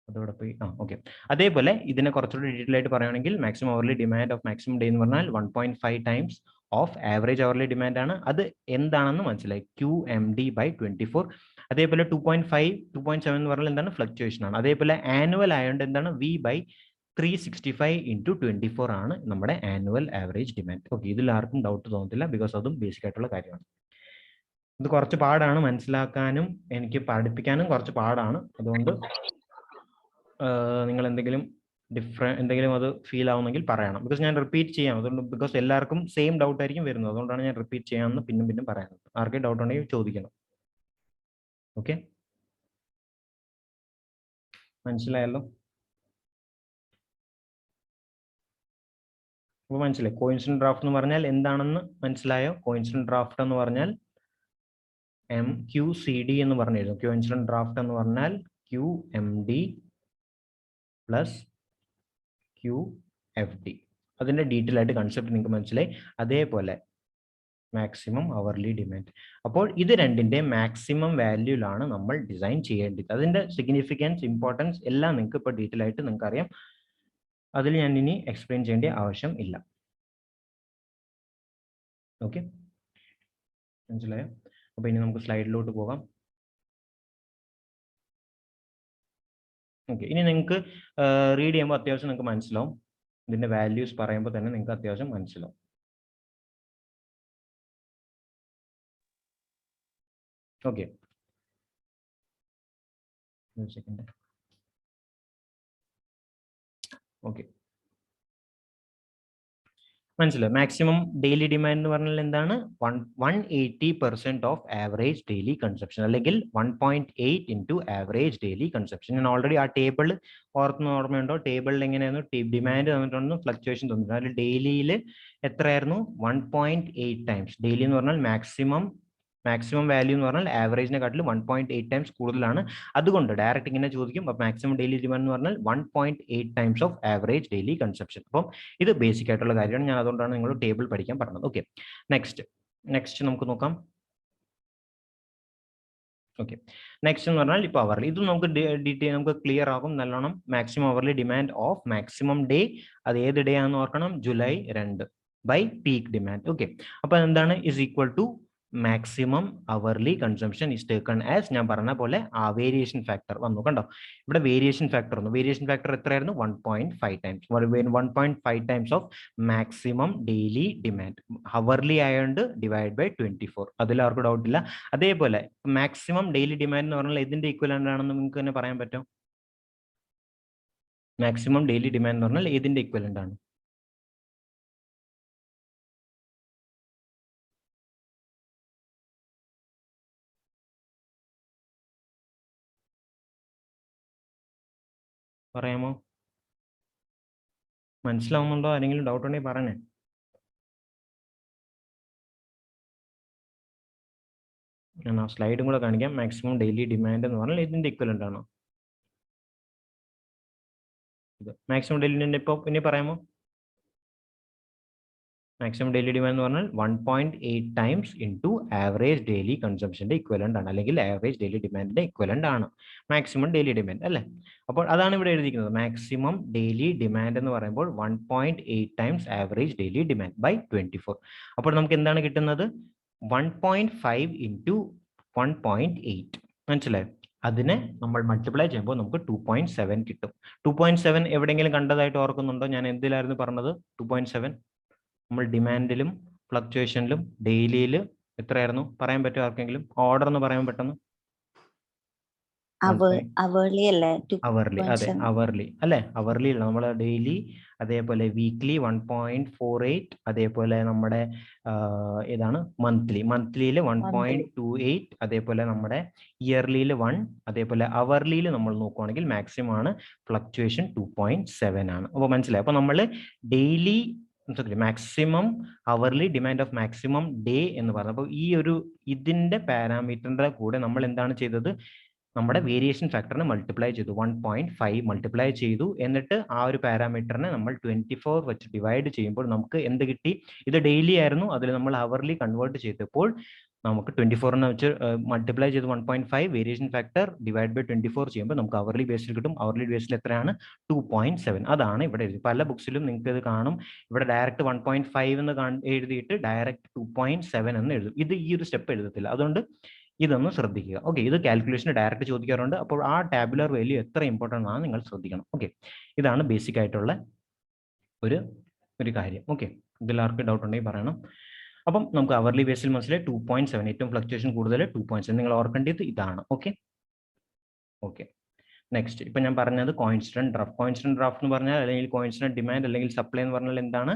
അതോടെ പോയി ഓക്കെ, അതേപോലെ ഇതിനെ കുറച്ചുകൂടി ഡീറ്റെയിൽ ആയിട്ട് പറയുകയാണെങ്കിൽ maximum hourly demand of maximum day എന്ന് പറഞ്ഞാൽ 1.5 times of average hourly demand ആണ്. അത് എന്താണെന്ന് മനസ്സിലായി, QMD/24. അതേപോലെ 2.5 2.7 എന്ന് പറഞ്ഞാൽ എന്താണ്? ഫ്ലക്ച്വേഷൻ ആണ്. അതേപോലെ ആനുവൽ ആയതുകൊണ്ട് എന്താണ്? V/365 × 24 ആണ് നമ്മുടെ ആനുവൽ ആവറേജ് ഡിമാൻഡ്. ഓക്കെ, ഇതിൽ ആർക്കും ഡൗട്ട് തോന്നത്തില്ല, ബിക്കോസ് അതും ബേസിക് ആയിട്ടുള്ള കാര്യമാണ്. ഇത് കുറച്ച് പാടാണ് മനസ്സിലാക്കാനും എനിക്ക് പഠിപ്പിക്കാനും കുറച്ച് പാടാണ്. അതുകൊണ്ട് നിങ്ങൾ എന്തെങ്കിലും എന്തെങ്കിലും അത് ഫീൽ ആവുന്നെങ്കിൽ പറയണം, ബിക്കോസ് ഞാൻ റിപ്പീറ്റ് ചെയ്യാം. അതുകൊണ്ട് ബിക്കോസ് എല്ലാവർക്കും സെയിം ഡൗട്ട് ആയിരിക്കും വരുന്നത്, അതുകൊണ്ടാണ് ഞാൻ റിപ്പീറ്റ് ചെയ്യാമെന്ന് പിന്നും പറയുന്നത്. ആർക്കും ഡൗട്ട് ഉണ്ടെങ്കിൽ ചോദിക്കണം. ഓക്കെ, മനസ്സിലായല്ലോ? അപ്പോൾ മനസ്സിലായി കോയിൻസിഡന്റ് ഡ്രാഫ്റ്റ് എന്ന് പറഞ്ഞാൽ എന്താണെന്ന് മനസ്സിലായോ? കോയിൻസിഡന്റ് ഡ്രാഫ്റ്റ് എന്ന് പറഞ്ഞാൽ MQCD എന്ന് പറഞ്ഞിരുന്നു. കോയിൻസിഡന്റ് ഡ്രാഫ്റ്റ് എന്ന് പറഞ്ഞാൽ QMD + QFD. അതിന്റെ ഡീറ്റെയിൽ ആയിട്ട് കൺസെപ്റ്റ് നിങ്ങൾക്ക് മനസ്സിലായി. അതേപോലെ മാക്സിമം അവർലി ഡിമാൻഡ്. അപ്പോൾ ഇത് രണ്ടിന്റെ മാക്സിമം വാല്യൂലാണ് നമ്മൾ ഡിസൈൻ ചെയ്യേണ്ടത്. അതിന്റെ സിഗ്നിഫിക്കൻസ്, ഇമ്പോർട്ടൻസ് എല്ലാം നിങ്ങൾക്ക് ഇപ്പോൾ ഡീറ്റെയിൽ ആയിട്ട് നിങ്ങൾക്ക് അറിയാം. അതിൽ ഞാൻ ഇനി എക്സ്പ്ലെയിൻ ചെയ്യേണ്ട ആവശ്യം ഇല്ല. ഓക്കെ, മനസ്സിലായോ? അപ്പോൾ ഇനി നമുക്ക് സ്ലൈഡിലോട്ട് പോകാം. ഓക്കെ, ഇനി നിങ്ങൾക്ക് റീഡ് ചെയ്യുമ്പോൾ അത്യാവശ്യം നിങ്ങൾക്ക് മനസ്സിലാവും. ഇതിന്റെ വാല്യൂസ് പറയുമ്പോൾ തന്നെ നിങ്ങൾക്ക് അത്യാവശ്യം മനസ്സിലാവും. ഓക്കെ, ഓക്കെ, മനസ്സിലായി. മാക്സിമം ഡെയിലി ഡിമാൻഡ് എന്ന് പറഞ്ഞാൽ എന്താണ്? 180% ഓഫ് ആവറേജ് ഡെയിലി കൺസപ്ഷൻ, അല്ലെങ്കിൽ 1.8 × ആവറേജ് ഡെയിലി കൺസപ്ഷൻ. ഞാൻ ഓൾറെഡി ആ ടേബിൾ ഓർമ്മയുണ്ടോ? ടേബിളിൽ എങ്ങനെയായിരുന്നു ഡിമാൻഡ് തന്നിട്ടുണ്ടെന്ന്, ഫ്ലക്ച്വേഷൻ തന്നിട്ടുണ്ട്. അതിൽ ഡെയിലിയിൽ എത്രയായിരുന്നു? 1.8 ടൈംസ്. ഡെയിലി എന്ന് പറഞ്ഞാൽ മാക്സിമം വാല്യൂ എന്ന് പറഞ്ഞാൽ ആവറേജിനെക്കാട്ടിലും 1.8 ടൈംസ് കൂടുതലാണ്. അതുകൊണ്ട് ഡയറക്റ്റ് ഇങ്ങനെ ചോദിക്കും. അപ്പോൾ മാക്സിമം ഡെയിലി ഡിമാൻഡ് എന്ന് പറഞ്ഞാൽ 1.8 times of average daily consumption. അപ്പം ഇത് ബേസിക് ആയിട്ടുള്ള കാര്യമാണ്. ഞാൻ അതുകൊണ്ടാണ് നിങ്ങൾ ടേബിൾ പഠിക്കാൻ പറഞ്ഞത്. ഓക്കെ, നെക്സ്റ്റ് നമുക്ക് നോക്കാം. ഓക്കെ, നെക്സ്റ്റ് എന്ന് പറഞ്ഞാൽ ഇപ്പോൾ അവർലി. ഇത് നമുക്ക് ഡീറ്റെയിൽ നമുക്ക് ക്ലിയർ ആകും നല്ലോണം. Maximum hourly demand of maximum day, അത് ഏത് ഡേ ആണെന്ന് ഓർക്കണം? July 2 by peak demand. Okay, അപ്പോൾ എന്താണ്? Is equal to maximum hourly consumption is taken as ഞാൻ പറഞ്ഞ പോലെ ആ വേരിയേഷൻ ഫാക്ടർ വന്നു കണ്ടോ. ഇവിടെ വേരിയേഷൻ ഫാക്ടർ വന്നു. വേരിയേഷൻ ഫാക്ടർ എത്രയായിരുന്നു? 1.5 times. 1.5 times of maximum daily demand. Hourly ആയതുകൊണ്ട് ഡിവൈഡ് ബൈ 24. അതിൽ ആർക്കും ഡൗട്ട് ഇല്ല. അതേപോലെ മാക്സിമം ഡെയിലി ഡിമാൻഡ് എന്ന് പറഞ്ഞാൽ ഇതിന്റെ ഈക്വലന്റ് ആണെന്ന് നിങ്ങൾക്ക് തന്നെ പറയാൻ പറ്റും. മാക്സിമം ഡെയിലി ഡിമാൻഡ് എന്ന് പറഞ്ഞാൽ ഏതിന്റെ ഈക്വലന്റ് ആണ്? പറയാമോ? മനസ്സിലാവുന്നുണ്ടോ? ആരെങ്കിലും ഡൗട്ട് ഉണ്ടെങ്കിൽ പറഞ്ഞേ. ഞാൻ ആ സ്ലൈഡും കൂടെ കാണിക്കാം. മാക്സിമം ഡെയിലി ഡിമാൻഡ് എന്ന് പറഞ്ഞാൽ ഇതിന്റെ ഈക്വലന്റ് ആണോ? ഇത് മാക്സിമം ഡെയിലി ഡിമാൻഡ് ഇപ്പോൾ ഇനി പറയാമോ? മാക്സിമം ഡെയിലി ഡിമാൻഡ് എന്ന് പറഞ്ഞാൽ 1.8 ടൈംസ് ഇൻറ്റു ആവറേജ് ഡെയിലി കൺസംഷന്റെ ഇക്വലന്റ് ആണ്, അല്ലെങ്കിൽ ആവറേജ് ഡെയിലി ഡിമാൻഡിന്റെ ഇക്വലന്റ് ആണ് മാക്സിമം ഡെയിലി ഡിമാൻഡ് അല്ലേ. അപ്പോൾ അതാണ് ഇവിടെ എഴുതിയിരിക്കുന്നത്. മാക്സിമം ഡെയിലി ഡിമാൻഡ് എന്ന് പറയുമ്പോൾ 1.8 times average daily demand by 24. അപ്പോൾ നമുക്ക് എന്താണ് കിട്ടുന്നത്? 1.5 ഇൻറ്റു 1.8. മനസ്സിലായോ? അതിനെ നമ്മൾ മൾട്ടിപ്ലൈ ചെയ്യുമ്പോൾ നമുക്ക് 2.7 കിട്ടും. 2.7 എവിടെയെങ്കിലും കണ്ടതായിട്ട് ഓർക്കുന്നുണ്ടോ? ഞാൻ എന്തിലായിരുന്നു പറഞ്ഞത്? 2.7 നമ്മൾ ഡിമാൻഡിലും ഫ്ലക്ച്വേഷനിലും ഡെയിലിയിൽ എത്രയായിരുന്നു പറയാൻ പറ്റുമോ ആർക്കെങ്കിലും? ഓർഡർ എന്ന് പറയാൻ പെട്ടെന്ന്. അവർലി അല്ലേ? അവർലി, അതെ അവർലി അല്ലേ. അവർലി നമ്മൾ ഡെയിലി, അതേപോലെ വീക്ക്ലി 1.48, അതേപോലെ നമ്മുടെ ഏതാണ് മന്ത്ലിയിൽ 1.28, അതേപോലെ നമ്മുടെ ഇയർലിയിൽ 1, അതേപോലെ അവർലിയിൽ നമ്മൾ നോക്കുവാണെങ്കിൽ മാക്സിമം ആണ് ഫ്ലക്ച്വേഷൻ 2.7 ആണ്. അപ്പോൾ മനസ്സിലായി. അപ്പോൾ നമ്മൾ daily maximum hourly demand of maximum day എന്ന് പറഞ്ഞത്. അപ്പോൾ ഈ ഒരു ഇതിന്റെ പാരാമീറ്ററിന്റെ കൂടെ നമ്മൾ എന്താണ് ചെയ്തത്? നമ്മുടെ വേരിയേഷൻ ഫാക്ടറിനെ മൾട്ടിപ്ലൈ ചെയ്തു. 1.5 മൾട്ടിപ്ലൈ ചെയ്തു. എന്നിട്ട് ആ ഒരു പാരാമീറ്ററിനെ നമ്മൾ 24 വെച്ച് ഡിവൈഡ് ചെയ്യുമ്പോൾ നമുക്ക് എന്ത് കിട്ടി? ഇത് ഡെയിലി ആയിരുന്നു, അതിൽ നമ്മൾ അവർലി കൺവേർട്ട് ചെയ്തപ്പോൾ നമുക്ക് 24 വെച്ച് മൾട്ടിപ്ലൈ ചെയ്ത് 1.5 വേരിയേഷൻ ഫാക്ടർ ഡിവൈഡ് ബൈ 24 ചെയ്യുമ്പോൾ നമുക്ക് അവർലി ബേസിൽ കിട്ടും. അവർലി ബേസിൽ എത്രയാണ്? 2.7. അതാണ് ഇവിടെ എഴുതി. പല ബുക്സിലും നിങ്ങൾക്ക് ഇത് കാണും. ഇവിടെ ഡയറക്റ്റ് 1.5 എന്ന് എഴുതിയിട്ട് ഡയറക്റ്റ് 2.7 എന്ന് എഴുതും. ഇത് ഈ ഒരു സ്റ്റെപ്പ് എഴുതത്തില്ല. അതുകൊണ്ട് ഇതൊന്ന് ശ്രദ്ധിക്കുക. ഓക്കെ, ഇത് കാൽക്കുലേഷന് ഡയറക്റ്റ് ചോദിക്കാറുണ്ട്. അപ്പോൾ ആ ടാബുലർ വാല്യൂ എത്ര ഇമ്പോർട്ടൻ്റ് ആണ് നിങ്ങൾ ശ്രദ്ധിക്കണം. ഓക്കെ, ഇതാണ് ബേസിക് ആയിട്ടുള്ള ഒരു കാര്യം. ഓക്കെ, ഇതിൽ ആർക്ക് ഡൗട്ട് ഉണ്ടെങ്കിൽ പറയണം. അപ്പം നമുക്ക് അവർലി ബേസിൽ മനസ്സിലായി 2.7, ഏറ്റവും ഫ്ലക്ച്വേഷൻ കൂടുതൽ 2.7. നിങ്ങൾ ഓർക്കേണ്ടത് ഇതാണ്. ഓക്കെ ഓക്കെ നെക്സ്റ്റ്, ഇപ്പം ഞാൻ പറഞ്ഞത് കോയിൻസിഡന്റ് ഡ്രാഫ്റ്റ്. കോയിൻസിഡന്റ് ഡ്രാഫ്റ്റ് എന്ന് പറഞ്ഞാൽ, അല്ലെങ്കിൽ കോയിൻസിഡന്റ് ഡിമാൻഡ് അല്ലെങ്കിൽ സപ്ലൈ എന്ന് പറഞ്ഞാൽ എന്താണ്?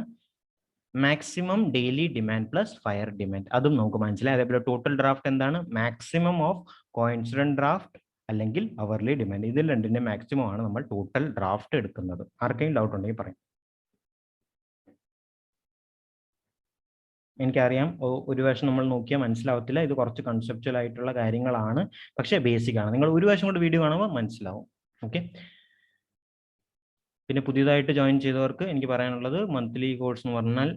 Maximum daily demand plus fire demand. അതും നമുക്ക് മനസ്സിലായി. അതേപോലെ ടോട്ടൽ ഡ്രാഫ്റ്റ് എന്താണ്? മാക്സിമം ഓഫ് കോയിൻസിഡന്റ് ഡ്രാഫ്റ്റ് അല്ലെങ്കിൽ അവർലി ഡിമാൻഡ്. ഇതിൽ രണ്ടിന്റെ മാക്സിമം ആണ് നമ്മൾ ടോട്ടൽ ഡ്രാഫ്റ്റ് എടുക്കുന്നത്. ആർക്കെങ്കിലും ഡൗട്ട് ഉണ്ടെങ്കിൽ പറയും. എനിക്കറിയാം ഒരു വർഷം നമ്മൾ നോക്കിയാൽ മനസ്സിലാവത്തില്ല. ഇത് കുറച്ച് കൺസെപ്ച്വൽ ആയിട്ടുള്ള കാര്യങ്ങളാണ്, പക്ഷേ ബേസിക് ആണ്. നിങ്ങൾ ഒരു വർഷം കൊണ്ട് വീഡിയോ കാണുമ്പോൾ മനസ്സിലാവും. ഓക്കെ, പിന്നെ പുതിയതായിട്ട് ജോയിൻ ചെയ്തവർക്ക് എനിക്ക് പറയാനുള്ളത്, മന്ത്ലി കോഴ്സ് എന്ന് പറഞ്ഞാൽ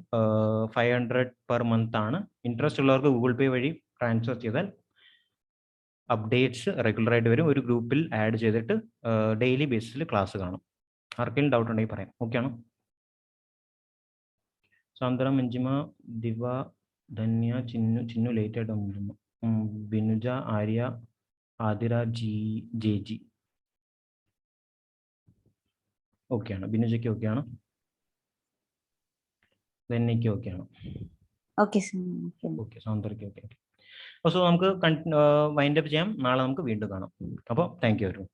500 പെർ മന്ത് ആണ്. ഇൻട്രസ്റ്റ് ഉള്ളവർക്ക് ഗൂഗിൾ പേ വഴി ട്രാൻസ്ഫർ ചെയ്താൽ അപ്ഡേറ്റ്സ് റെഗുലറായിട്ട് വരും. ഒരു ഗ്രൂപ്പിൽ ആഡ് ചെയ്തിട്ട് ഡെയിലി ബേസിസിൽ ക്ലാസ് കാണും. ആർക്കെങ്കിലും ഡൗട്ട് ഉണ്ടെങ്കിൽ പറയാം. ഓക്കെ ആണോ? സാന്ദ്ര, മഞ്ജിമ, ദിവ, ധന്യ, ചിന്നു ലേറ്റ് ആയിട്ട് വന്നിരുന്നു. ബിനുജ, ആര്യ, ആതിര, ജി ഓക്കെയാണ്. ബിനുജയ്ക്ക് ഓക്കെയാണ്. ധന്യയ്ക്ക് ഓക്കെയാണ്. ഓക്കെ, സാന്ദ്രയ്ക്ക് ഓക്കെ. സോ നമുക്ക് വൈൻഡ് അപ്പ് ചെയ്യാം. നാളെ നമുക്ക് വീണ്ടും കാണാം. അപ്പോൾ താങ്ക് യു.